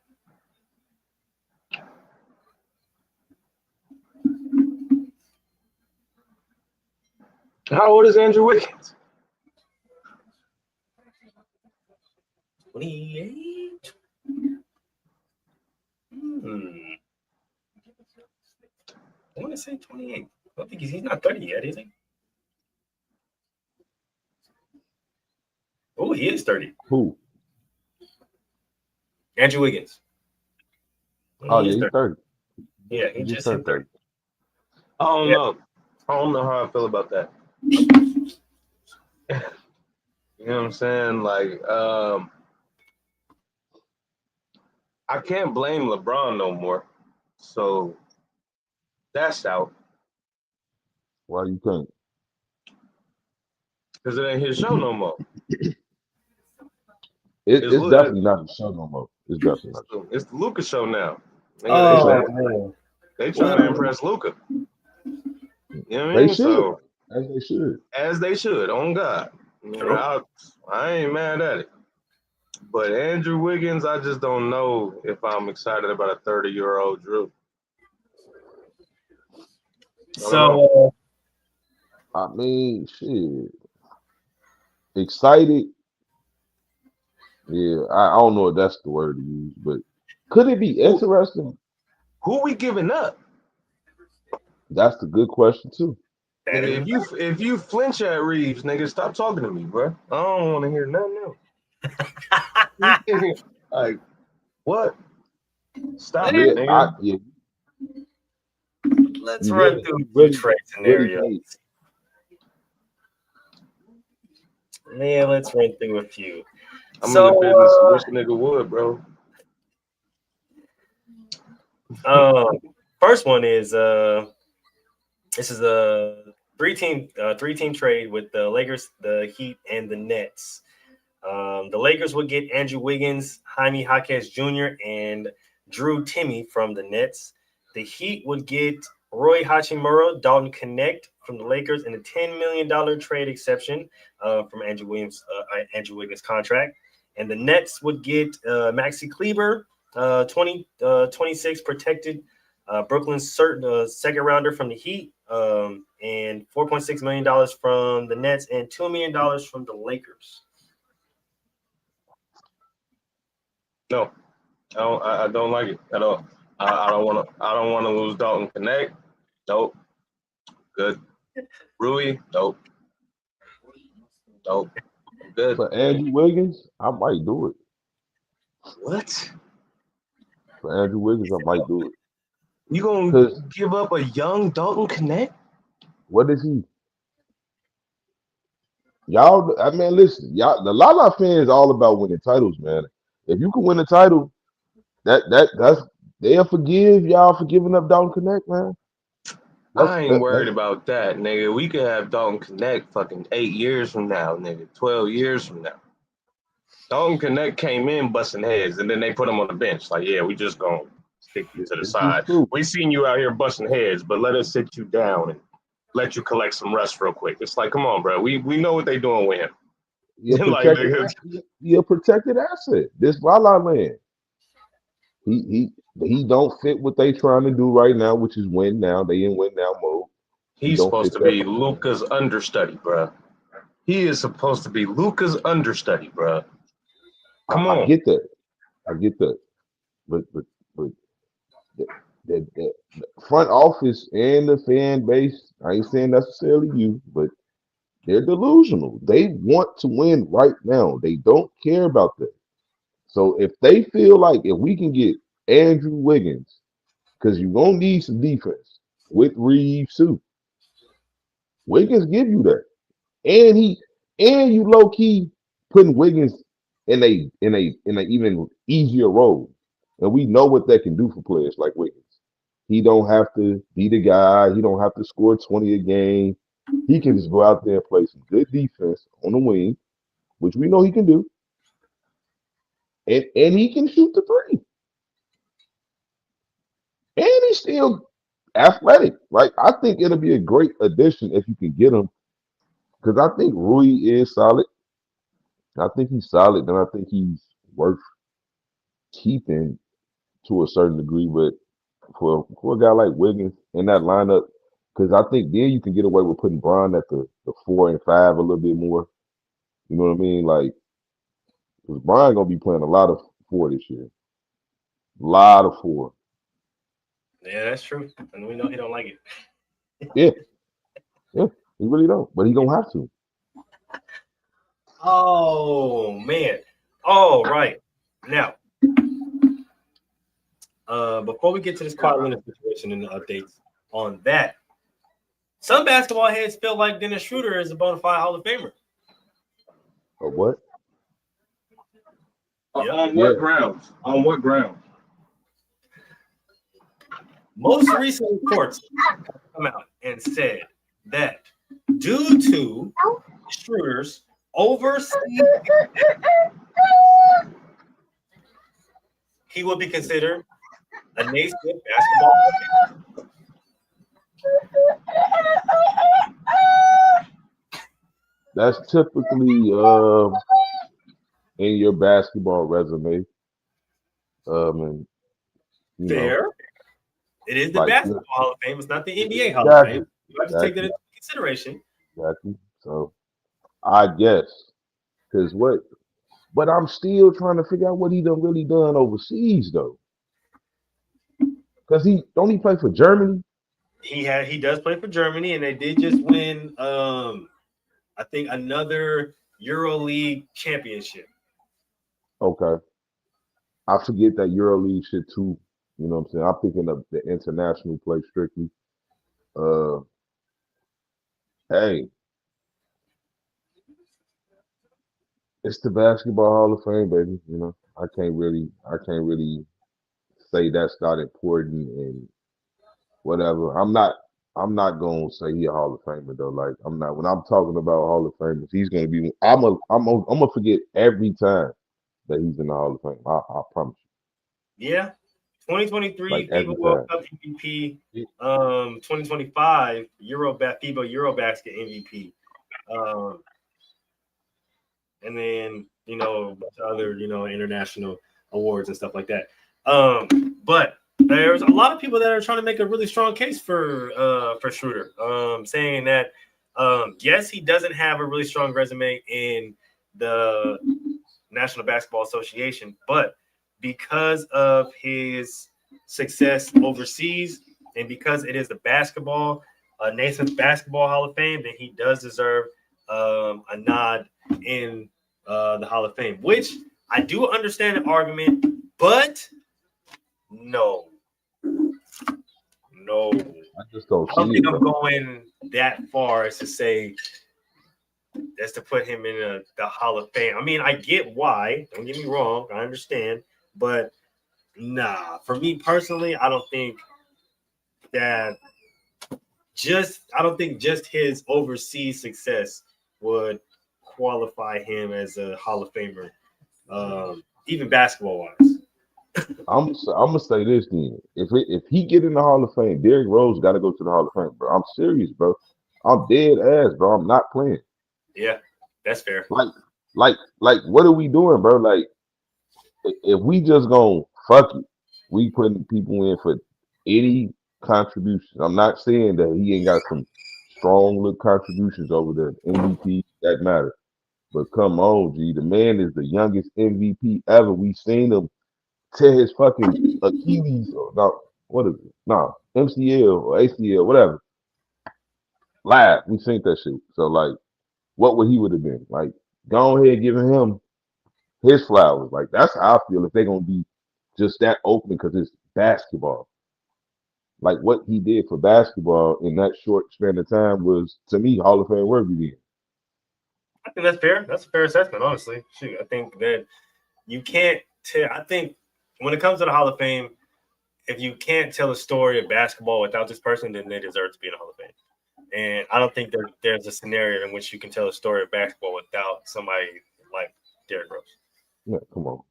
How old is Andrew Wiggins? 28. I want to say 28. I don't think he's not 30 yet, is he? Oh, he is 30. Who? Andrew Wiggins. Oh, yeah, he's 30. Yeah, he just hit 30. I don't know. I don't know how I feel about that. You know what I'm saying? Like, I can't blame LeBron no more. So that's out. Why you think? Because it ain't his show no more. It's definitely not the show no more. It's definitely not. It's the Luka show now. They trying to impress Luka. You know what I mean? They should. So, as they should. As they should, on God. You know, I ain't mad at it. But Andrew Wiggins, I just don't know if I'm excited about a 30-year-old Drew. So, I mean, shit. Excited. Yeah, I don't know if that's the word to use, but could it be interesting? Who we giving up? That's the good question too. Nigga, if you flinch at Reeves, nigga, stop talking to me, bro. I don't want to hear nothing else. Like, what? Stop it, nigga. Let's run through trade scenarios. Man, let's run through a few. I'm in the business of wish a nigga would, bro. First one is this is a three-team trade with the Lakers, the Heat, and the Nets. The Lakers would get Andrew Wiggins, Jaime Jaquez Jr., and Drew Timme from the Nets. The Heat would get Roy Hachimura, Dalton Connect from the Lakers, and a $10 million trade exception from Andrew Wiggins' contract. And the Nets would get Maxi Kleber, 26 protected Brooklyn second rounder from the Heat, and $4.6 million from the Nets, and $2 million from the Lakers. No, I don't like it at all. I don't want to lose Dalton Connect. Nope. Good. Rui. Nope. Good. For Andrew Wiggins, I might do it. What? For Andrew Wiggins, I might do it. You gonna give up a young Dalton Connect? What is he? Y'all, I mean, listen, y'all. A lot of our fans all about winning titles, man. If you can win a title, that's they'll forgive y'all for giving up Dalton Connect, man. I ain't worried about that, nigga. We could have Dalton Connect fucking 8 years from now, nigga. 12 years from now. Dalton Connect came in busting heads, and then they put him on the bench. Like, yeah, we just gonna stick you to the side. We seen you out here busting heads, but let us sit you down and let you collect some rest real quick. It's like, come on, bro. We know what they doing with him. You're a protected asset. This La La Land. He don't fit what they trying to do right now, which is win now. They in win now mode. He's supposed to be Luka's understudy, bro. He is supposed to be Luka's understudy, bro. Come on. I get that. But the front office and the fan base, I ain't saying necessarily you, but they're delusional. They want to win right now. They don't care about that. So if they feel like if we can get Andrew Wiggins, because you're going to need some defense with Reeves too. Wiggins give you that. And you low key putting Wiggins in a even easier role. And we know what that can do for players like Wiggins. He don't have to be the guy. He don't have to score 20 a game. He can just go out there and play some good defense on the wing, which we know he can do. And he can shoot the three. And he's still athletic. Like, I think it'll be a great addition if you can get him. Because I think Rui is solid. I think he's solid, and I think he's worth keeping to a certain degree. But for a guy like Wiggins in that lineup, because I think then you can get away with putting Bron at the 4 and 5 a little bit more. You know what I mean? Like Because Brian gonna be playing a lot of 4 this year. A lot of 4. Yeah, that's true. And we know he don't like it. Yeah, yeah. He really don't, but he gonna have to. Oh man. All right. Now, before we get to this Kawhi Leonard situation and the updates on that, some basketball heads feel like Dennis Schroeder is a bona fide Hall of Famer. Or what? Yep. On what grounds? On what grounds? Most recent reports have come out and said that due to Schroeder's overseas, he will be considered a Naismith basketball player. That's typically in your basketball resume. And you Fair. know, It is the like, basketball Hall of Fame. It's not the NBA Hall of Fame. You have to take that into consideration. exactly. So I guess because but I'm still trying to figure out what he done really done overseas though. Because he play for Germany. He does play for Germany, and they did just win I think another EuroLeague championship. Okay. I forget that EuroLeague shit too. You know what I'm saying? I'm thinking of the international play strictly. Hey, it's the basketball Hall of Fame, baby. You know, I can't really say that's not important and whatever. I'm not gonna say he a Hall of Famer though. Like I'm not when I'm talking about Hall of Famers, he's gonna be I'm gonna forget every time that he's in the Hall of Fame. I promise you. Yeah. 2023 Like FIBA every World time. Cup MVP, 2025 FIBA Eurobasket MVP, and then other international awards and stuff like that. But there's a lot of people that are trying to make a really strong case for Schroeder, saying that yes, he doesn't have a really strong resume in the National Basketball Association, but because of his success overseas and because it is the Naismith Basketball Hall of Fame, then he does deserve a nod in the Hall of Fame, which I do understand the argument, but no. I just don't I don't see think it. I'm going that far as to say that's to put him in the Hall of Fame. I mean, I get why. Don't get me wrong. I understand. But nah, for me personally, I don't think just his overseas success would qualify him as a Hall of Famer, even basketball wise. I'm gonna say this then. If he get in the Hall of Fame, Derrick Rose got to go to the Hall of Fame, bro. I'm serious, bro. I'm dead ass, bro. I'm not playing. Yeah, that's fair. Like, what are we doing, bro? Like, if we just gonna fuck it, we putting people in for any contributions. I'm not saying that he ain't got some strong little contributions over the MVP that matter. But come on, G, the man is the youngest MVP ever. We seen him tear his fucking Achilles or no, what is it? No, MCL or ACL, whatever. Live. We seen that shit. So like, what would he would have been? Like, go ahead giving him his flowers. Like that's how I feel if they're gonna be just that open because it's basketball. Like what he did for basketball in that short span of time was to me Hall of Fame worthy. I think that's fair. That's a fair assessment, honestly. Shoot, I think that you can't tell. I think when it comes to the Hall of Fame, if you can't tell a story of basketball without this person, then they deserve to be in the Hall of Fame. And I don't think there's a scenario in which you can tell a story of basketball without somebody like Derrick Rose. Yeah, come on.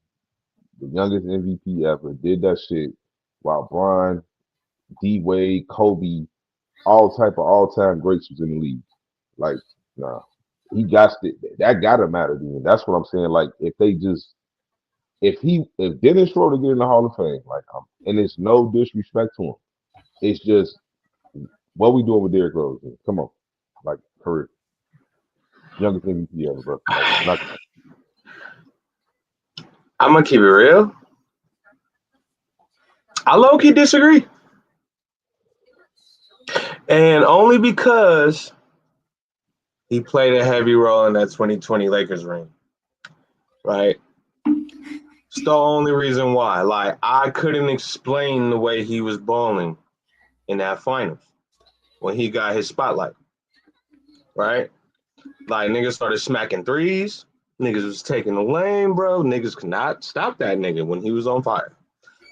The youngest MVP ever did that shit while Bron, D Wade, Kobe, all type of all-time greats was in the league. Like, nah. He got that gotta matter then. That's what I'm saying. Like, if Dennis Schroeder get in the Hall of Fame, like, and it's no disrespect to him, it's just what we doing with Derrick Rose. Man. Come on, like, career youngest MVP ever, bro. Like, I'm gonna keep it real. I low key disagree, and only because he played a heavy role in that 2020 Lakers ring, right? It's the only reason why. Like, I couldn't explain the way he was balling in that finals when he got his spotlight, right? Like, niggas started smacking threes. Niggas was taking the lane, bro. Niggas could not stop that nigga when he was on fire.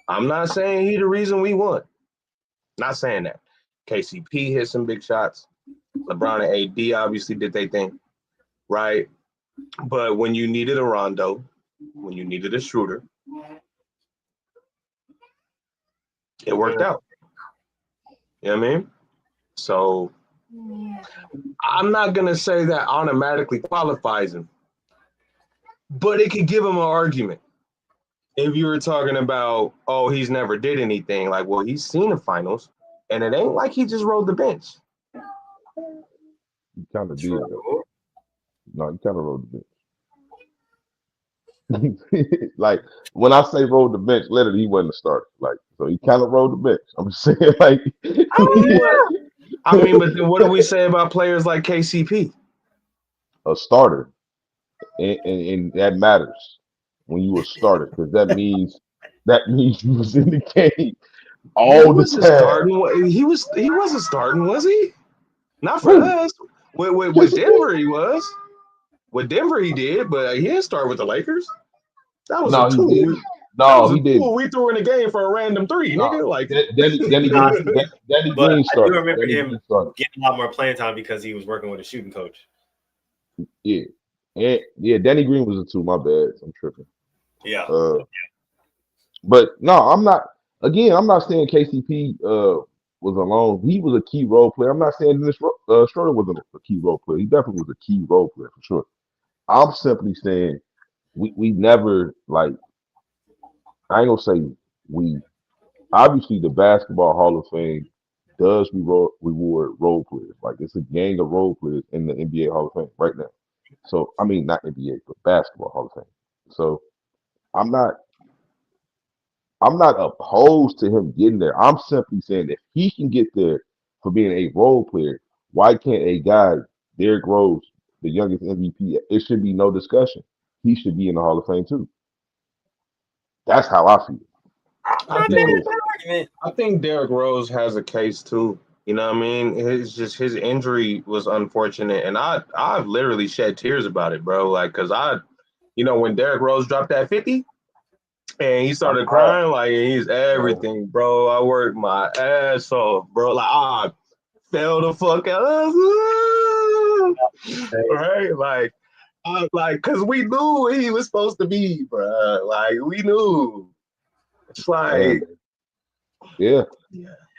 I'm not saying he the reason we won. Not saying that. KCP hit some big shots. LeBron and AD obviously did their thing, right? But when you needed a Rondo, when you needed a shooter, it worked out. You know what I mean? So I'm not going to say that automatically qualifies him, but it could give him an argument. If you were talking about, oh, he's never did anything, like, well, he's seen the finals, and it ain't like he just rode the bench. He kind of did. No, he kind of rode the bench. Like, when I say rode the bench, literally, he wasn't a starter. Like, so he kind of rode the bench. I'm just saying, like. I mean, but then what do we say about players like KCP? A starter, and that matters when you a starter, because that means you was in the game all the time. He wasn't starting, was he? Not for us. With Denver, he was. With Denver, he did, but he didn't start with the Lakers. That was a tool. He didn't. We threw in the game for a random three, nigga. Like Danny Green started. I do remember him getting a lot more playing time because he was working with a shooting coach. Yeah, Danny Green was a two. My bad, I'm tripping. Yeah. But no, I'm not. Again, I'm not saying KCP was alone. He was a key role player. I'm not saying this Schroeder wasn't a key role player. He definitely was a key role player for sure. I'm simply saying we never, like, I ain't gonna say we. Obviously, the Basketball Hall of Fame does reward role players. Like, it's a gang of role players in the NBA Hall of Fame right now. So, I mean, not NBA, but Basketball Hall of Fame. So, I'm not opposed to him getting there. I'm simply saying if he can get there for being a role player, why can't a guy, Derrick Rose, the youngest MVP, it should be no discussion. He should be in the Hall of Fame too. That's how I feel. I think Derrick Rose has a case too. You know what I mean? His injury was unfortunate, and I've literally shed tears about it, bro. Like, cause when Derrick Rose dropped that 50, and he started crying, like, he's everything, bro. I worked my ass off, bro. Like, I fell the fuck out, right? Like, cause we knew what he was supposed to be, bro. Like, we knew. It's like, yeah.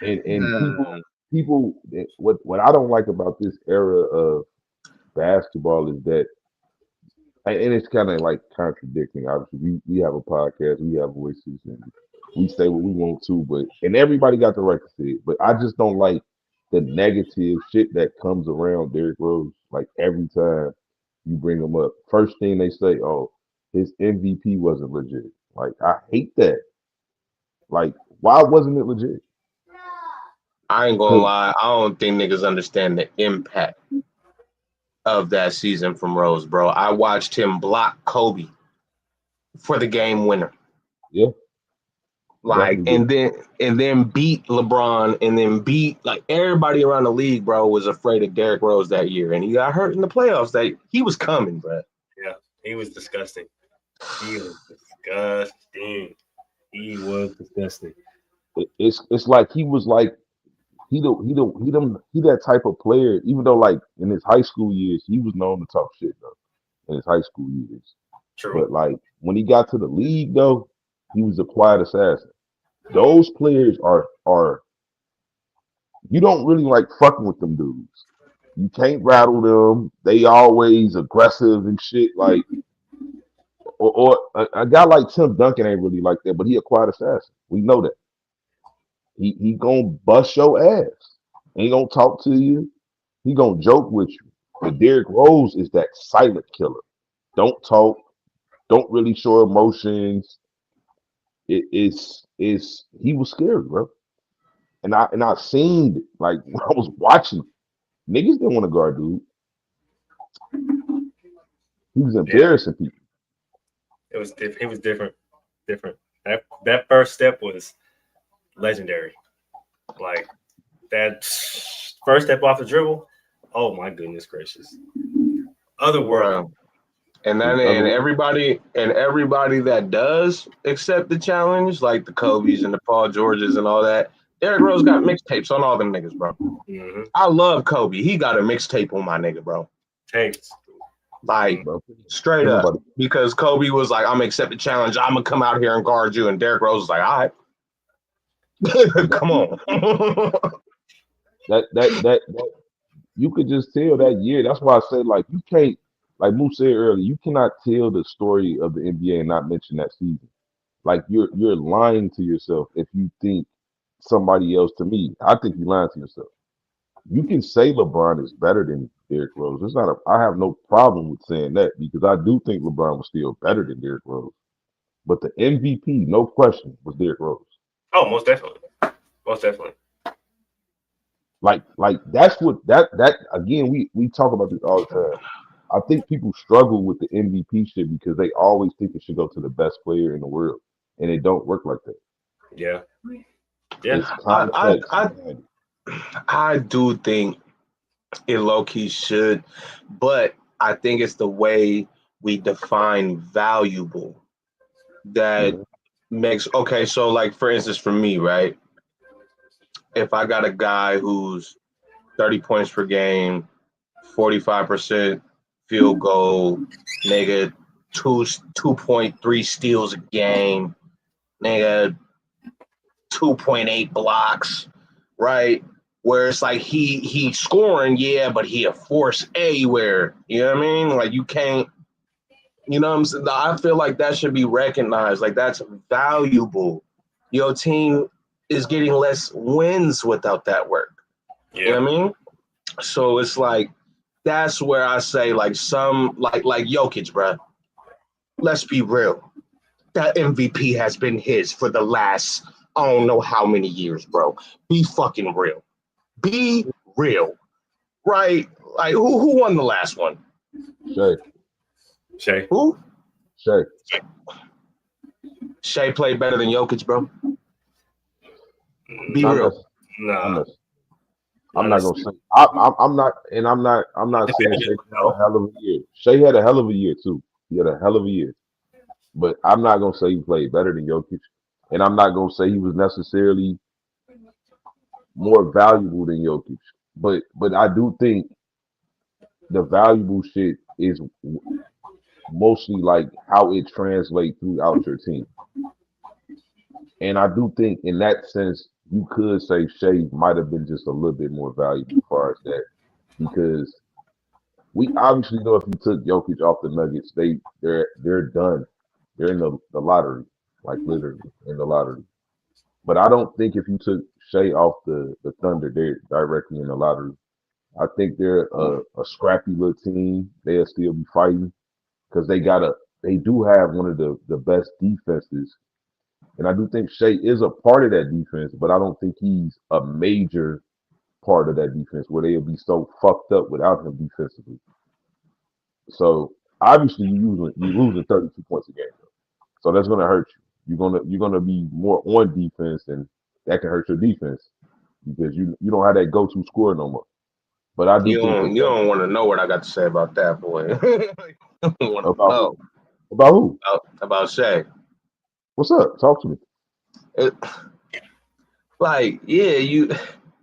And people, what I don't like about this era of basketball is that, and it's kind of like contradicting. Obviously, we have a podcast, we have voices, and we say what we want to, and everybody got the right to say it. But I just don't like the negative shit that comes around Derrick Rose. Like, every time you bring him up, first thing they say, oh, his MVP wasn't legit. Like, I hate that. Like, why wasn't it legit? I ain't gonna lie, I don't think niggas understand the impact of that season from Rose, bro. I watched him block Kobe for the game winner. Yeah. Like, and then beat LeBron, and then beat, like, everybody around the league, bro, was afraid of Derrick Rose that year. And he got hurt in the playoffs. That he was coming, bro. Yeah, he was disgusting. He was disgusting. It's like he was like he that type of player, even though, like, in his high school years, he was known to talk shit though. In his high school years. True. But, like, when he got to the league though, he was a quiet assassin. Those players are you don't really like fucking with them dudes. You can't rattle them. They always aggressive and shit. Like, or a guy like Tim Duncan ain't really like that, but he a quiet assassin. We know that. He gonna bust your ass. Ain't gonna talk to you. He gonna joke with you. But Derrick Rose is that silent killer. Don't talk. don't really show emotions. It's he was scary, bro. And I seen like when I was watching, niggas didn't want to guard dude. He was Yeah, embarrassing people. it was different. It was different. That first step was legendary. Like that first step off the dribble. Oh my goodness gracious, otherworldly. bro. And His then other everybody that does accept the challenge, like the Kobe's and the Paul Georges and all that, Derrick Rose got mixtapes on all them niggas, bro. Mm-hmm. I love Kobe. He got a mixtape on my nigga, bro. Tanks. Like bro. straight up. Everybody. Because Kobe was like, I'm gonna accept the challenge. I'm gonna come out here and guard you. And Derrick Rose was like, all right. Come on. That you could just tell that year. That's why I said like you can't, like Moose said earlier, you cannot tell the story of the NBA and not mention that season. Like you're lying to yourself if you think somebody else. To me, I think you're lying to yourself. You can say LeBron is better than Derrick Rose. It's not. I have no problem with saying that because I do think LeBron was still better than Derrick Rose. But the MVP, no question, was Derrick Rose. Oh, most definitely. Most definitely. Like that's what that again. We talk about this all the time. I think people struggle with the MVP shit because they always think it should go to the best player in the world, and it don't work like that. Yeah. It's Yeah. context. I do think it low key should, but I think it's the way we define valuable that Mhm. makes okay. So, like for instance, for me, right? If I got a guy who's 30 points per game, 45% field goal, nigga, 2.3 steals a game, nigga, 2.8 blocks, right? Where it's like he scoring, yeah, but he a force everywhere. You know what I mean? Like you can't, you know what I'm saying? I feel like that should be recognized. Like that's valuable. Your team is getting less wins without that work. You know Yeah. what I mean? So it's like that's where I say like some like Jokic, bro. Let's be real. That MVP has been his for the last I don't know how many years, bro. Be fucking real. Be real. Right? Like who won the last one? Shay, Who? Shay. Shea played better than Jokic, bro. Be Not real. necessarily. Nah. I'm not gonna say. I'm not, and I'm not saying Shay had a hell of a year. Shay had a hell of a year too. He had a hell of a year, but I'm not gonna say he played better than Jokic, and I'm not gonna say he was necessarily more valuable than Jokic. But I do think the valuable shit is mostly like how it translates throughout your team. And I do think in that sense, you could say Shea might have been just a little bit more valuable as far as that. Because we obviously know if you took Jokic off the Nuggets, they're done. They're in the lottery, like literally in the lottery. But I don't think if you took Shea off the Thunder, they're directly in the lottery. I think they're a scrappy little team. They'll still be fighting because they do have one of the best defenses. And I do think Shea is a part of that defense, but I don't think he's a major part of that defense where they'll be so fucked up without him defensively. So obviously you losing 32 points a game. So that's gonna hurt you. You're gonna be more on defense and that can hurt your defense because you don't have that go-to scorer no more. But I do You think don't want to know what I got to say about that, boy. You don't want to about know who? About who? about Shea. What's up? Talk to me. It, like, yeah,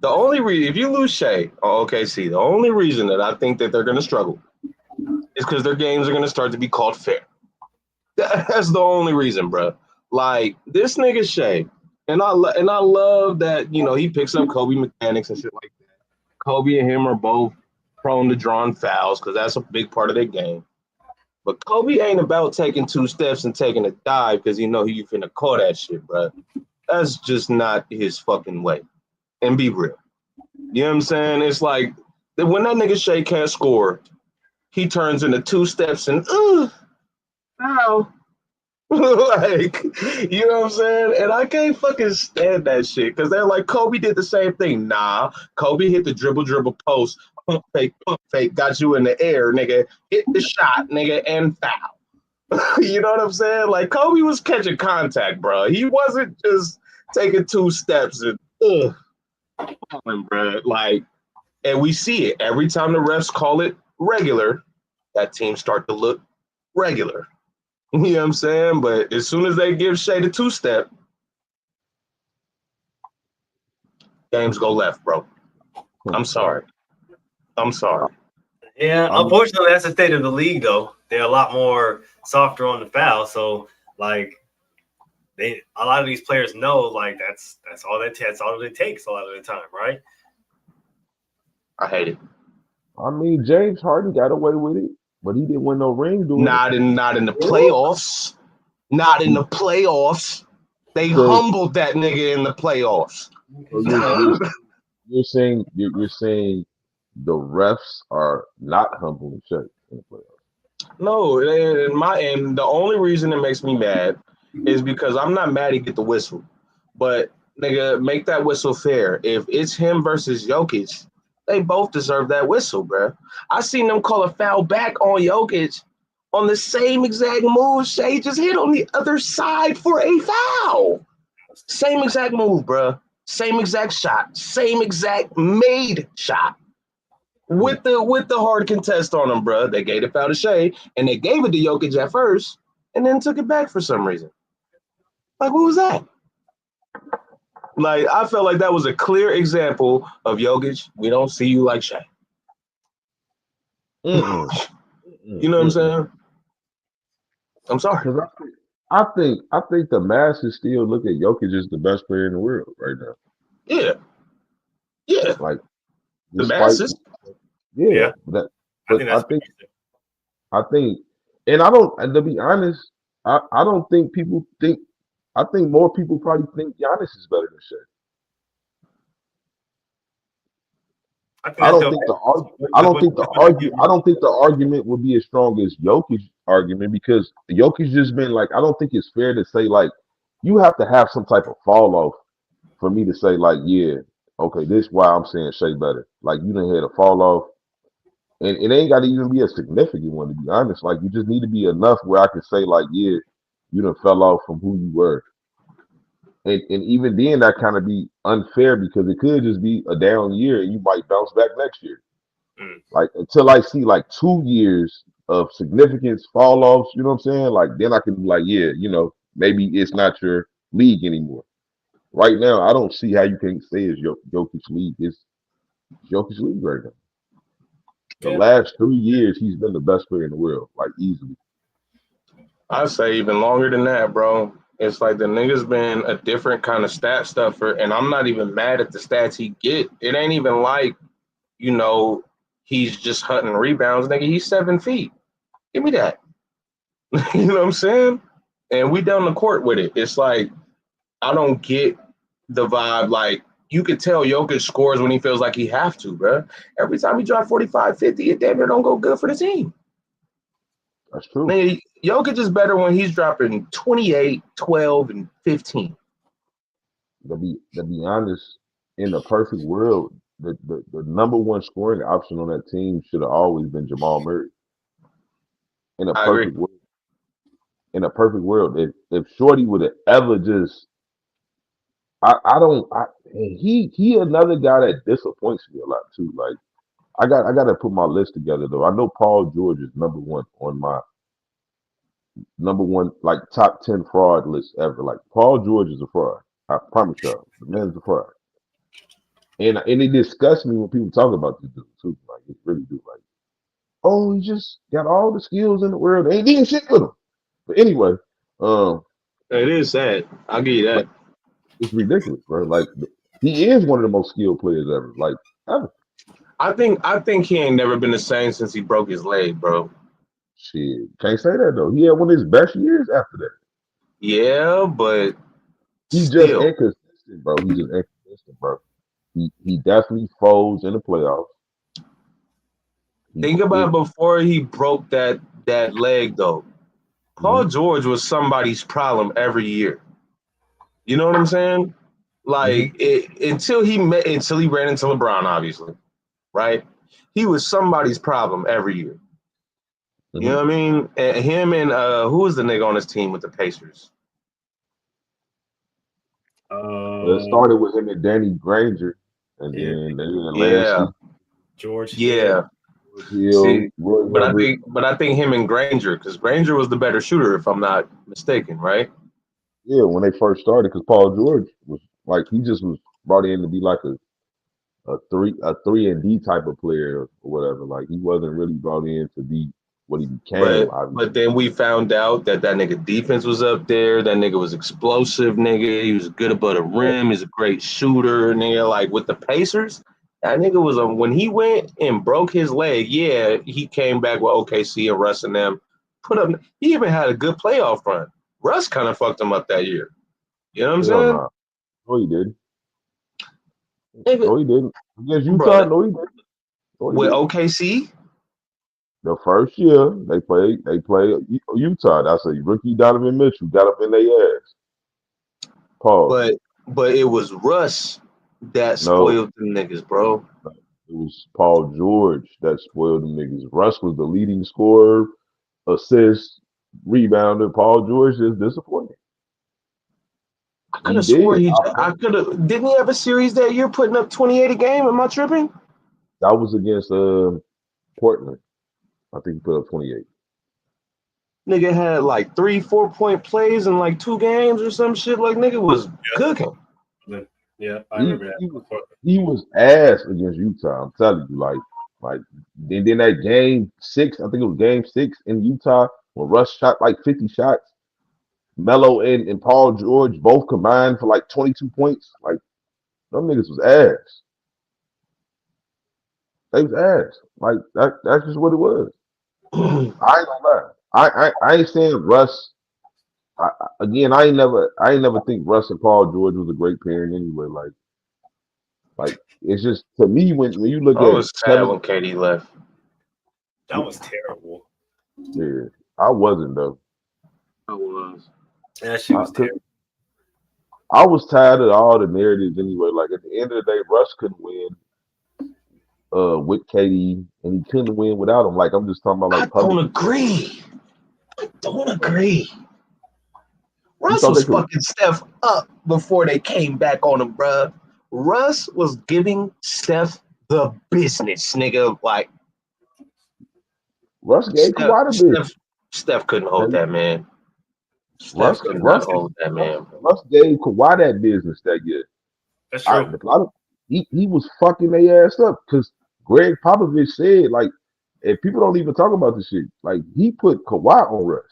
the only reason if you lose Shea or OKC, the only reason that I think that they're gonna struggle is because their games are gonna start to be called fair. That's the only reason, bro. Like this nigga Shea, and I love that he picks up Kobe mechanics and shit like that. Kobe and him are both prone to drawing fouls because that's a big part of their game. But Kobe ain't about taking 2 steps and taking a dive because you finna call that shit, bro. That's just not his fucking way. And be real. You know what I'm saying? It's like when that nigga Shea can't score, he turns into 2 steps and foul. Like, you know what I'm saying? And I can't fucking stand that shit because they're like, Kobe did the same thing. Nah, Kobe hit the dribble post, pump fake, got you in the air, nigga. Hit the shot, nigga, and foul. You know what I'm saying? Like, Kobe was catching contact, bro. He wasn't just taking 2 steps and, bro. Like, and we see it every time the refs call it regular, that team start to look regular. You know what I'm saying? But as soon as they give Shea the 2-step, games go left, bro. I'm sorry. Yeah, unfortunately, that's the state of the league, though. They're a lot more softer on the foul. So, like, a lot of these players know, like, that's all it takes a lot of the time, right? I hate it. I mean, James Harden got away with it, but he didn't win no ring doing Not in the playoffs. Not in the playoffs. They humbled that nigga in the playoffs. So you're saying the refs are not humbling Shea in the playoffs. No, and the only reason it makes me mad is because I'm not mad he get the whistle, but nigga, make that whistle fair. If it's him versus Jokic, they both deserve that whistle, bro. I seen them call a foul back on Jokic on the same exact move Shea just hit on the other side for a foul. Same exact move, bro. Same exact shot. Same exact made shot. With the hard contest on him, bro. They gave it foul to Shea, and they gave it to Jokic at first, and then took it back for some reason. Like, what was that? Like, I felt like that was a clear example of Jokic. We don't see you like Shea. You know what I'm saying? I'm sorry. I think the masses still look at Jokic as the best player in the world right now. Yeah. Like the masses. Yeah. But I think, and I don't. And to be honest, I don't think people think. I think more people probably think Giannis is better than Shea. I don't think the argument would be as strong as Jokic's argument because Jokic just been like, I don't think it's fair to say like you have to have some type of fall off for me to say like, yeah, okay, this is why I'm saying Shea better. Like you done had a fall off, and it ain't got to even be a significant one to be honest. Like you just need to be enough where I can say like, yeah, you done fell off from who you were. And even then, that kind of be unfair because it could just be a down year and you might bounce back next year. Like until I see like 2 years of significance fall offs, you know what I'm saying? Like then I can be like, yeah, you know, maybe it's not your league anymore. Right now, I don't see how you can say it's Jokic's league. It's Jokic's league right now. The last 3 years, he's been the best player in the world, like easily. I'd say even longer than that, bro. It's like the nigga's been a different kind of stat stuffer, and I'm not even mad at the stats he get. It ain't even like, you know, he's just hunting rebounds, nigga. He's 7 feet. Give me that. You know what I'm saying? And we down the court with it. It's like I don't get the vibe. Like you could tell Jokic scores when he feels like he have to, bro. Every time he drop 45, 50, it damn near don't go good for the team. That's true. Man, Jokic is better when he's dropping 28, 12, and 15. To be honest, in the perfect world, the number one scoring option on that team should have always been Jamal Murray. In a perfect world, if Shorty would have ever just, he another guy that disappoints me a lot too. Like I got to put my list together though. I know Paul George is number one on my number one like top 10 fraud list ever. Like Paul George is a fraud. I promise y'all, the man's a fraud. And it disgusts me when people talk about this dude too. Like it really do. Like, oh, he just got all the skills in the world. They ain't doing shit with him. But anyway, it is sad. I'll give you that. It's ridiculous, bro. Like he is one of the most skilled players ever. Like ever. I think he ain't never been the same since he broke his leg, bro. Shit, can't say that though. He had one of his best years after that. Yeah, but he's just inconsistent, bro. He's just inconsistent, bro. He definitely folds in the playoffs. Think about before he broke that leg though. Paul George was somebody's problem every year. You know what I'm saying? Like until he ran into LeBron, obviously, right? He was somebody's problem every year. You know what I mean? And him and who was the nigga on his team with the Pacers? It started with him and Danny Granger, and then they were Yeah, George. yeah. Hill, See, Roy but I think him and Granger, because Granger was the better shooter, if I'm not mistaken, right? Yeah, when they first started, because Paul George was like he just was brought in to be like a 3-and-D type of player or whatever. Like he wasn't really brought in to be what he became. But then we found out that nigga defense was up there. That nigga was explosive, nigga. He was good above the rim. He's a great shooter, nigga. Like with the Pacers, that nigga was when he went and broke his leg. Yeah, he came back with OKC and Russ and them. He even had a good playoff run. Russ kind of fucked him up that year. You know what I'm saying? Nah. No, he didn't. Nigga, No, he didn't. Against Utah, brother, no, he didn't. No, he with didn't. OKC. The first year they played Utah. That's a rookie Donovan Mitchell got up in their ass. Pause. But it was Russ that spoiled the niggas, bro. It was Paul George that spoiled the niggas. Russ was the leading scorer, assist, rebounder. Paul George is disappointing. I could have swore didn't he have a series that year putting up 28 a game? Am I tripping? That was against Portland. I think he put up 28. Nigga had like 3-4 point plays in like 2 games or some shit. Like nigga was cooking. Yeah, I remember that. He was ass against Utah. I'm telling you, like then that game 6, I think it was game 6 in Utah when Russ shot like 50 shots. Melo and Paul George both combined for like 22 points. Like them niggas was ass. They was ass. Like that's just what it was. I ain't gonna lie. I ain't saying Russ. I ain't never think Russ and Paul George was a great pairing anyway. Like it's just to me when you look at. I was sad when KD left. That was terrible. Yeah, I wasn't though. I was. That shit was terrible. I was tired of all the narratives anyway. Like at the end of the day, Russ couldn't win with KD, and he couldn't win without him. Like I'm just talking about like. I don't agree. Russ was fucking Steph up before they came back on him, bruh. Russ was giving Steph the business, nigga. Like Russ gave Kawhi the business. Steph couldn't hold that man. Russ gave Kawhi that business that year. That's true. He was fucking their ass up because Greg Popovich said, like, if people don't even talk about this shit, like, he put Kawhi on Russ.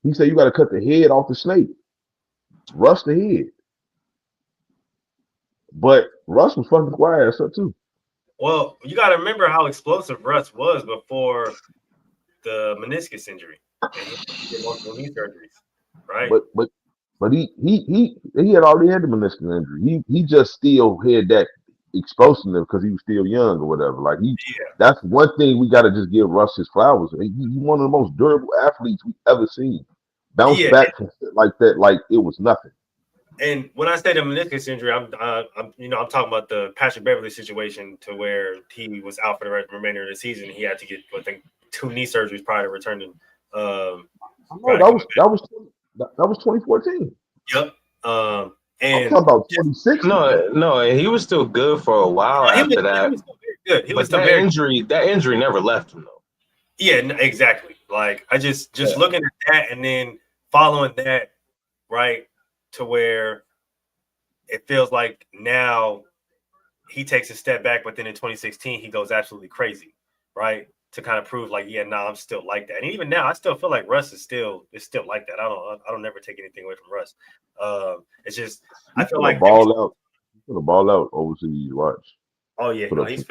He said, you got to cut the head off the snake. Russ the head. But Russ was fucking Kawhi ass up, too. Well, you got to remember how explosive Russ was before the meniscus injury. And he did multiple knee surgeries, right? But he had already had the meniscus injury. He just still had that explosiveness because he was still young or whatever. Like that's one thing we got to just give Russ his flowers. He's one of the most durable athletes we've ever seen. Bounce back from shit like that, like it was nothing. And when I say the meniscus injury, I'm talking about the Patrick Beverley situation to where he was out for the remainder of the season. He had to get, I think, 2 knee surgeries prior to returning. That was 2014. Yep. And I'm talking about 26. No, he was still good for a while after that. He was still very good. He was that injury never left him though. Yeah, exactly. Like I just looking at that and then following that, right, to where it feels like now he takes a step back, but then in 2016 he goes absolutely crazy, right? To kind of prove like, I'm still like that. And even now, I still feel like Russ is still like that. I don't never take anything away from Russ. It's just I feel like ball out overseas. Watch. Oh yeah, he's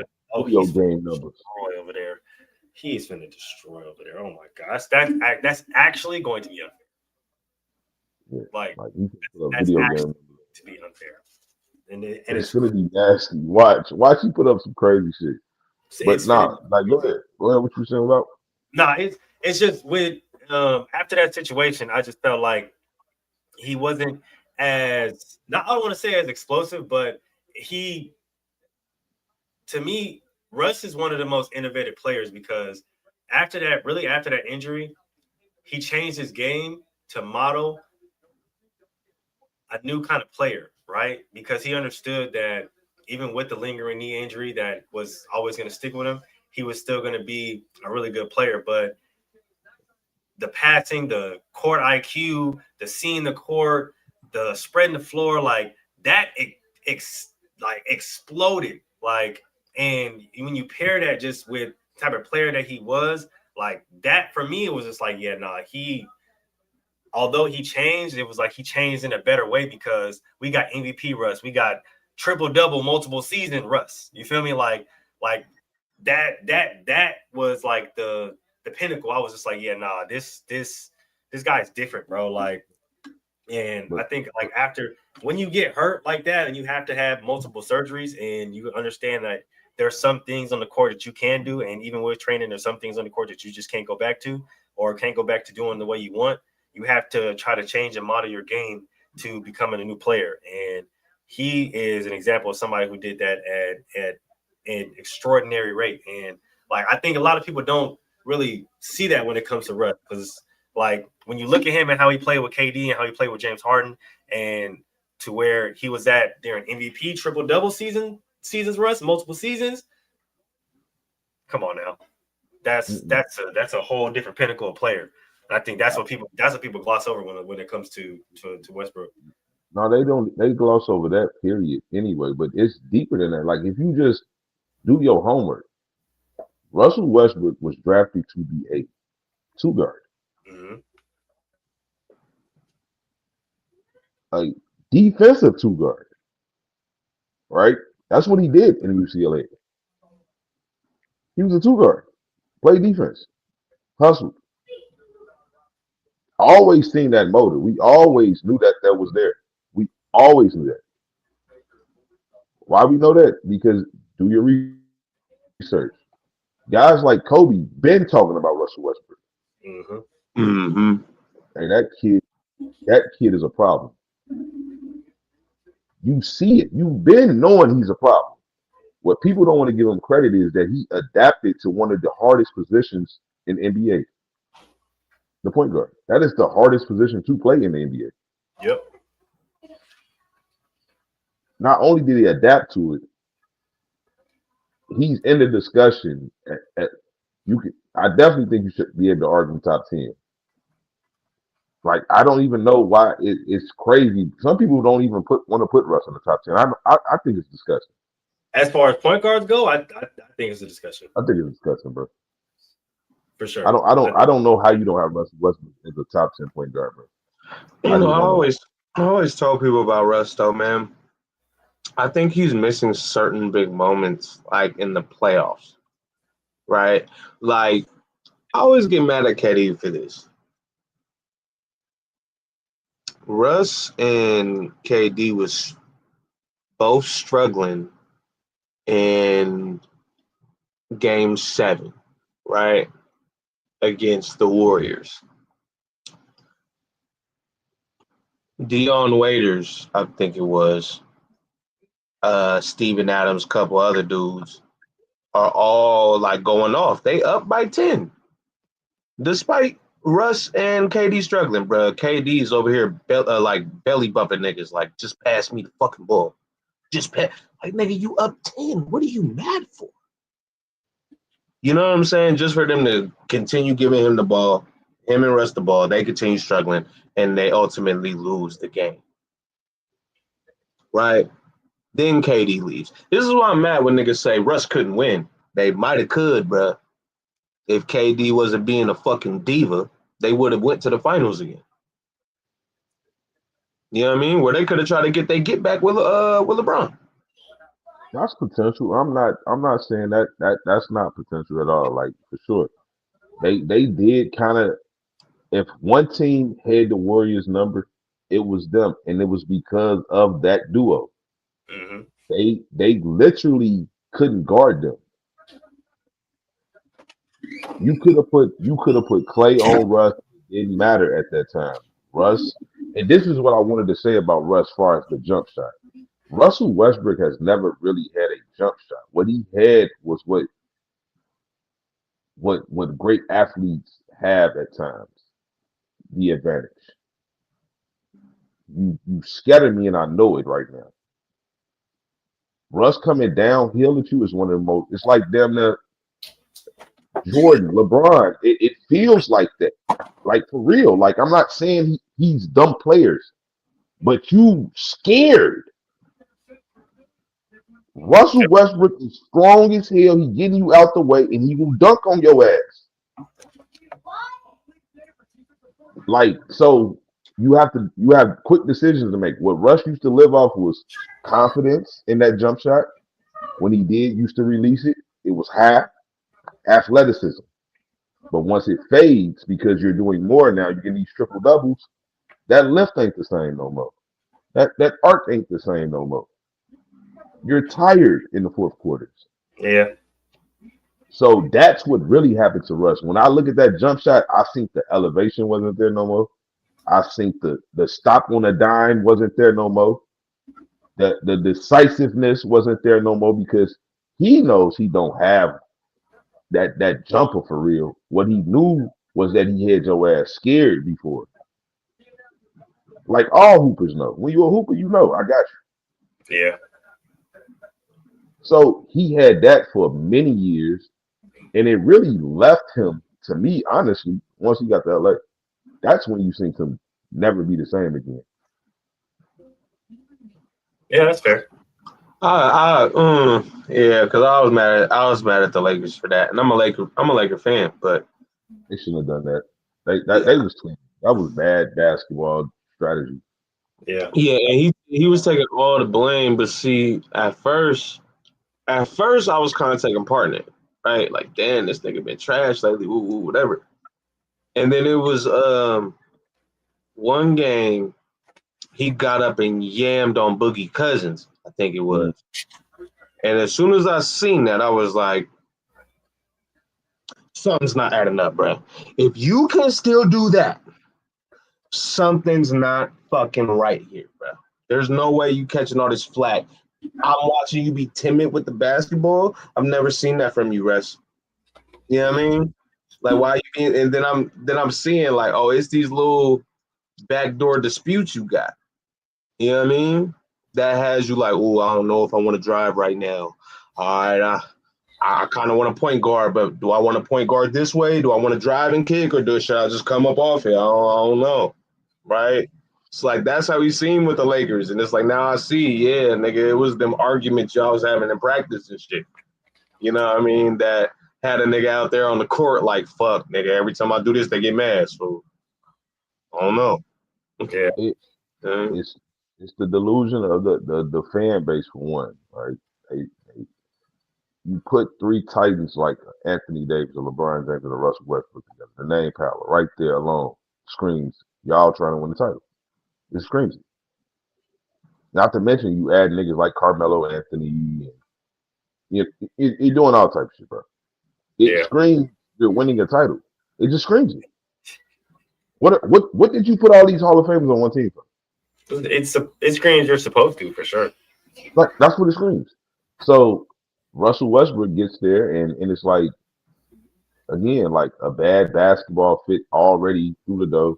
game numbers over there. He's finna destroy over there. Oh my gosh, that's actually going to be unfair. Yeah, like that's actually to be unfair. And it's gonna be nasty. Watch you put up some crazy shit. But go ahead. What you saying about? It's just with after that situation, I just felt like he wasn't as not. I don't want to say as explosive, but to me, Russ is one of the most innovative players because after that injury, he changed his game to model a new kind of player, right? Because he understood that even with the lingering knee injury that was always going to stick with him, he was still going to be a really good player. But the passing, the court IQ, the seeing the court, the spreading the floor, like that, exploded. Like, and when you pair that just with the type of player that he was, like that for me, it was just like, yeah, nah, although he changed, it was like he changed in a better way because we got MVP Russ, we got triple double multiple season Russ. You feel me? Like that was like the pinnacle. I was just like, yeah, nah, this guy is different, bro. Like, and I think like after when you get hurt like that and you have to have multiple surgeries and you understand that there are some things on the court that you can do, and even with training, there's some things on the court that you just can't go back to or can't go back to doing the way you want. You have to try to change and model your game to becoming a new player. And he is an example of somebody who did that at an extraordinary rate. And like, I think a lot of people don't really see that when it comes to Russ, because like when you look at him and how he played with KD and how he played with James Harden and to where he was at during MVP triple double seasons, Russ, multiple seasons. Come on now. That's a whole different pinnacle of player. I think that's what people gloss over when it comes to Westbrook. No, they don't. They gloss over that period anyway. But it's deeper than that. Like if you just do your homework, Russell Westbrook was drafted to be a two guard, a defensive two guard. Right? That's what he did in UCLA. He was a two guard, play defense, hustle. Always seen that motor. We always knew that was there. We always knew that. Why we know that? Because do your research. Guys like Kobe been talking about Russell Westbrook. And that kid is a problem. You see it. You've been knowing he's a problem. What people don't want to give him credit is that he adapted to one of the hardest positions in NBA. The point guard. That is the hardest position to play in the NBA. Yep. Not only did he adapt to it, he's in the discussion. I definitely think you should be able to argue top 10. Like I don't even know why it's crazy. Some people don't even want to put Russ in the top 10. I think it's disgusting. As far as point guards go, I think it's a discussion. I think it's disgusting, bro. For sure. I don't know how you don't have Russell Westbrook as a top 10 point guard, bro. I always tell people about Russ though, man. I think he's missing certain big moments, like in the playoffs, right? Like I always get mad at KD for this. Russ and KD was both struggling in Game 7, right? Against the Warriors. Dion Waiters, I think it was, Steven Adams, couple other dudes are all like going off. They up by 10. Despite Russ and KD struggling, bro. KD's over here belly bumping niggas like, just pass me the fucking ball. Just pass. Like, nigga, you up 10. What are you mad for? You know what I'm saying? Just for them to continue giving him the ball, him and Russ the ball, they continue struggling, and they ultimately lose the game. Right? Then KD leaves. This is why I'm mad when niggas say Russ couldn't win. They might have could, bro. If KD wasn't being a fucking diva, they would have went to the finals again. You know what I mean? Where they could have tried to get back with LeBron. That's potential. I'm not saying that's not potential at all. Like for sure, they did kind of. If one team had the Warriors number, it was them, and it was because of that duo. They literally couldn't guard them. You could have put Clay on Russ, didn't matter at that time. Russ, and this is what I wanted to say about Russ as far as the jump shot. Russell Westbrook has never really had a jump shot. What he had was what great athletes have at times, the advantage. You scatter me and I know it right now. Russ coming downhill at you is one of the most, it's like damn near Jordan, LeBron. It feels like that. Like for real. Like I'm not saying he's dumb players, but you scared. Russell Westbrook is strong as hell. He getting you out the way and he will dunk on your ass. Like so you have quick decisions to make. What Russ used to live off was confidence in that jump shot. When he used to release it, it was high athleticism. But once it fades because you're doing more now, you get these triple doubles. That lift ain't the same no more. That arc ain't the same no more. You're tired in the fourth quarters. Yeah. So that's what really happened to Russ. When I look at that jump shot, I think the elevation wasn't there no more. I think the stop on a dime wasn't there no more. The decisiveness wasn't there no more because he knows he don't have that jumper for real. What he knew was that he had your ass scared before. Like all hoopers know. When you're a hooper, you know, I got you. Yeah. So he had that for many years, and it really left him, to me, honestly, once he got to LA. That's when you seen him never be the same again. Yeah, that's fair. Yeah, because I was mad at the Lakers for that, and I'm a Laker fan, but They shouldn't have done that. They was tweaking. That was bad basketball strategy. Yeah. yeah, and he was taking all the blame. But see, at first I was kind of taking part in it, right? Like, damn, this nigga been trash lately, whatever. And then it was one game he got up and yammed on Boogie Cousins, I think it was. And as soon as I seen that, I was like, something's not adding up, bro. If you can still do that, something's not fucking right here, bro. There's no way you catching all this flack. I'm watching you be timid with the basketball. I've never seen that from you, Russ. You know what I mean? Like, why you being, and then I'm seeing like, oh, it's these little backdoor disputes you got. You know what I mean? That has you like, oh, I don't know if I want to drive right now. All right, I kind of want to point guard, but do I want to point guard this way? Do I want to drive and kick, or should I just come up off here? I don't know, right? It's like that's how we seen with the Lakers, and it's like now I see, yeah, nigga, it was them arguments y'all was having in practice and shit. You know what I mean? That had a nigga out there on the court like, fuck, nigga, every time I do this, they get mad. So I don't know. Yeah. It's the delusion of the fan base for one, right? You put three titans like Anthony Davis or LeBron James and Russell Westbrook together. The name power right there alone screams y'all trying to win the title. It screams it. Not to mention you add niggas like Carmelo Anthony. And, you're doing all types of shit, bro. It screams you're winning a title. It just screams it. What did you put all these Hall of Famers on one team for? It screams you're supposed to, for sure. Like that's what it screams. So Russell Westbrook gets there and it's like again, like a bad basketball fit already through the door.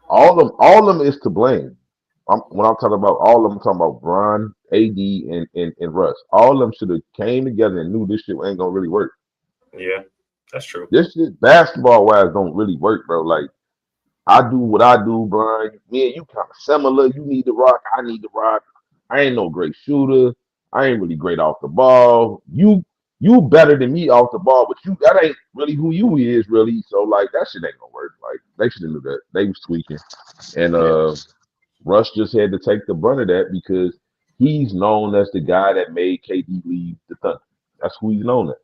All of them is to blame. When I'm talking about all of them, I'm talking about Bron, AD, and Russ. All of them should have came together and knew this shit ain't gonna really work. Yeah, that's true. This shit basketball wise don't really work, bro. Like I do what I do, Brian. Me and you kind of similar. You need the rock. I need the rock. I ain't no great shooter. I ain't really great off the ball. You better than me off the ball, but that ain't really who you is, really. So like that shit ain't gonna work. Like they should have knew that. They was tweaking. And Russ just had to take the brunt of that because he's known as the guy that made KD leave the Thunder. That's who he's known as.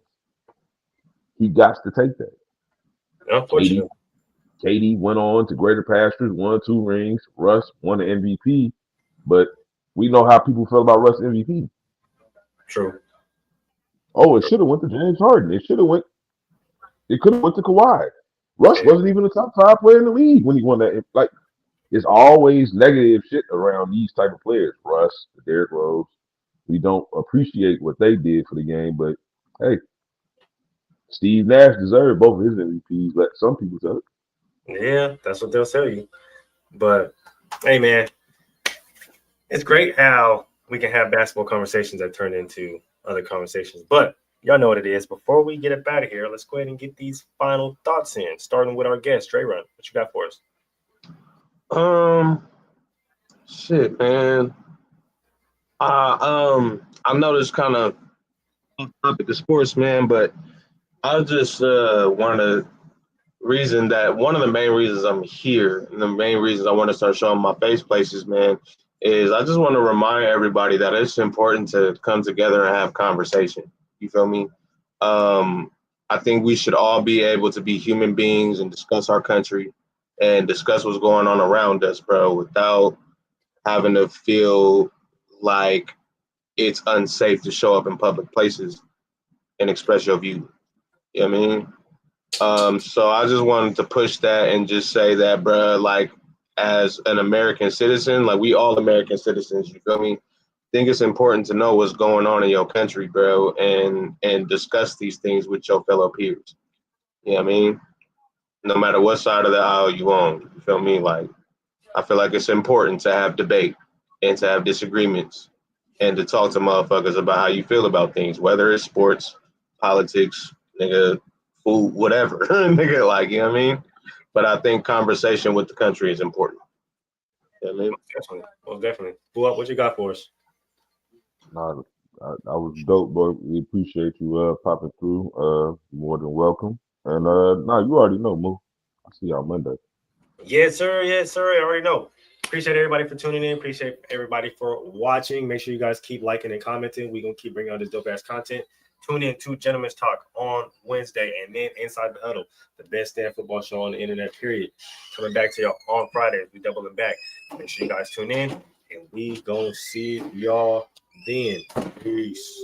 He got to take that. Unfortunately. KD went on to greater pastures, won 2 rings. Russ won the MVP, but we know how people feel about Russ MVP. True. Oh, it should have went to James Harden. It could have went to Kawhi. Russ wasn't even a top 5 player in the league when he won that. Like, there's always negative shit around these type of players. Russ, Derrick Rose. We don't appreciate what they did for the game, but hey, Steve Nash deserved both of his MVPs. Let some people tell it. Yeah, that's what they'll tell you. But hey, man, it's great how we can have basketball conversations that turn into other conversations. But y'all know what it is. Before we get up out of here, let's go ahead and get these final thoughts in, starting with our guest, Dre Run. What you got for us? Shit, man. I know this kind of off topic of sports, man, but I just want to one of the main reasons I'm here and the main reasons I want to start showing my face places, man, is I just want to remind everybody that it's important to come together and have conversation. You feel me? I think we should all be able to be human beings and discuss our country and discuss what's going on around us, bro, without having to feel like it's unsafe to show up in public places and express your view. You know what I mean? So I just wanted to push that and just say that, bro, like, as an American citizen, like, we all American citizens, you feel me? I think it's important to know what's going on in your country, bro, and discuss these things with your fellow peers. You know what I mean? No matter what side of the aisle you on, you feel me? Like, I feel like it's important to have debate and to have disagreements and to talk to motherfuckers about how you feel about things, whether it's sports, politics, nigga, food, whatever. Nigga, like, you know what I mean? But I think conversation with the country is important. You know what I mean? Definitely. Well, definitely. What you got for us? Nah, I was dope, boy. We appreciate you popping through. More than welcome. And you already know, Moo. I'll see y'all Monday. Yes, sir. Yes, sir. I already know. Appreciate everybody for tuning in. Appreciate everybody for watching. Make sure you guys keep liking and commenting. We're going to keep bringing out this dope-ass content. Tune in to Gentlemen's Talk on Wednesday and then Inside the Huddle, the best damn football show on the internet, period. Coming back to y'all on Friday. We doubling back. Make sure you guys tune in, and we going to see y'all then. Peace.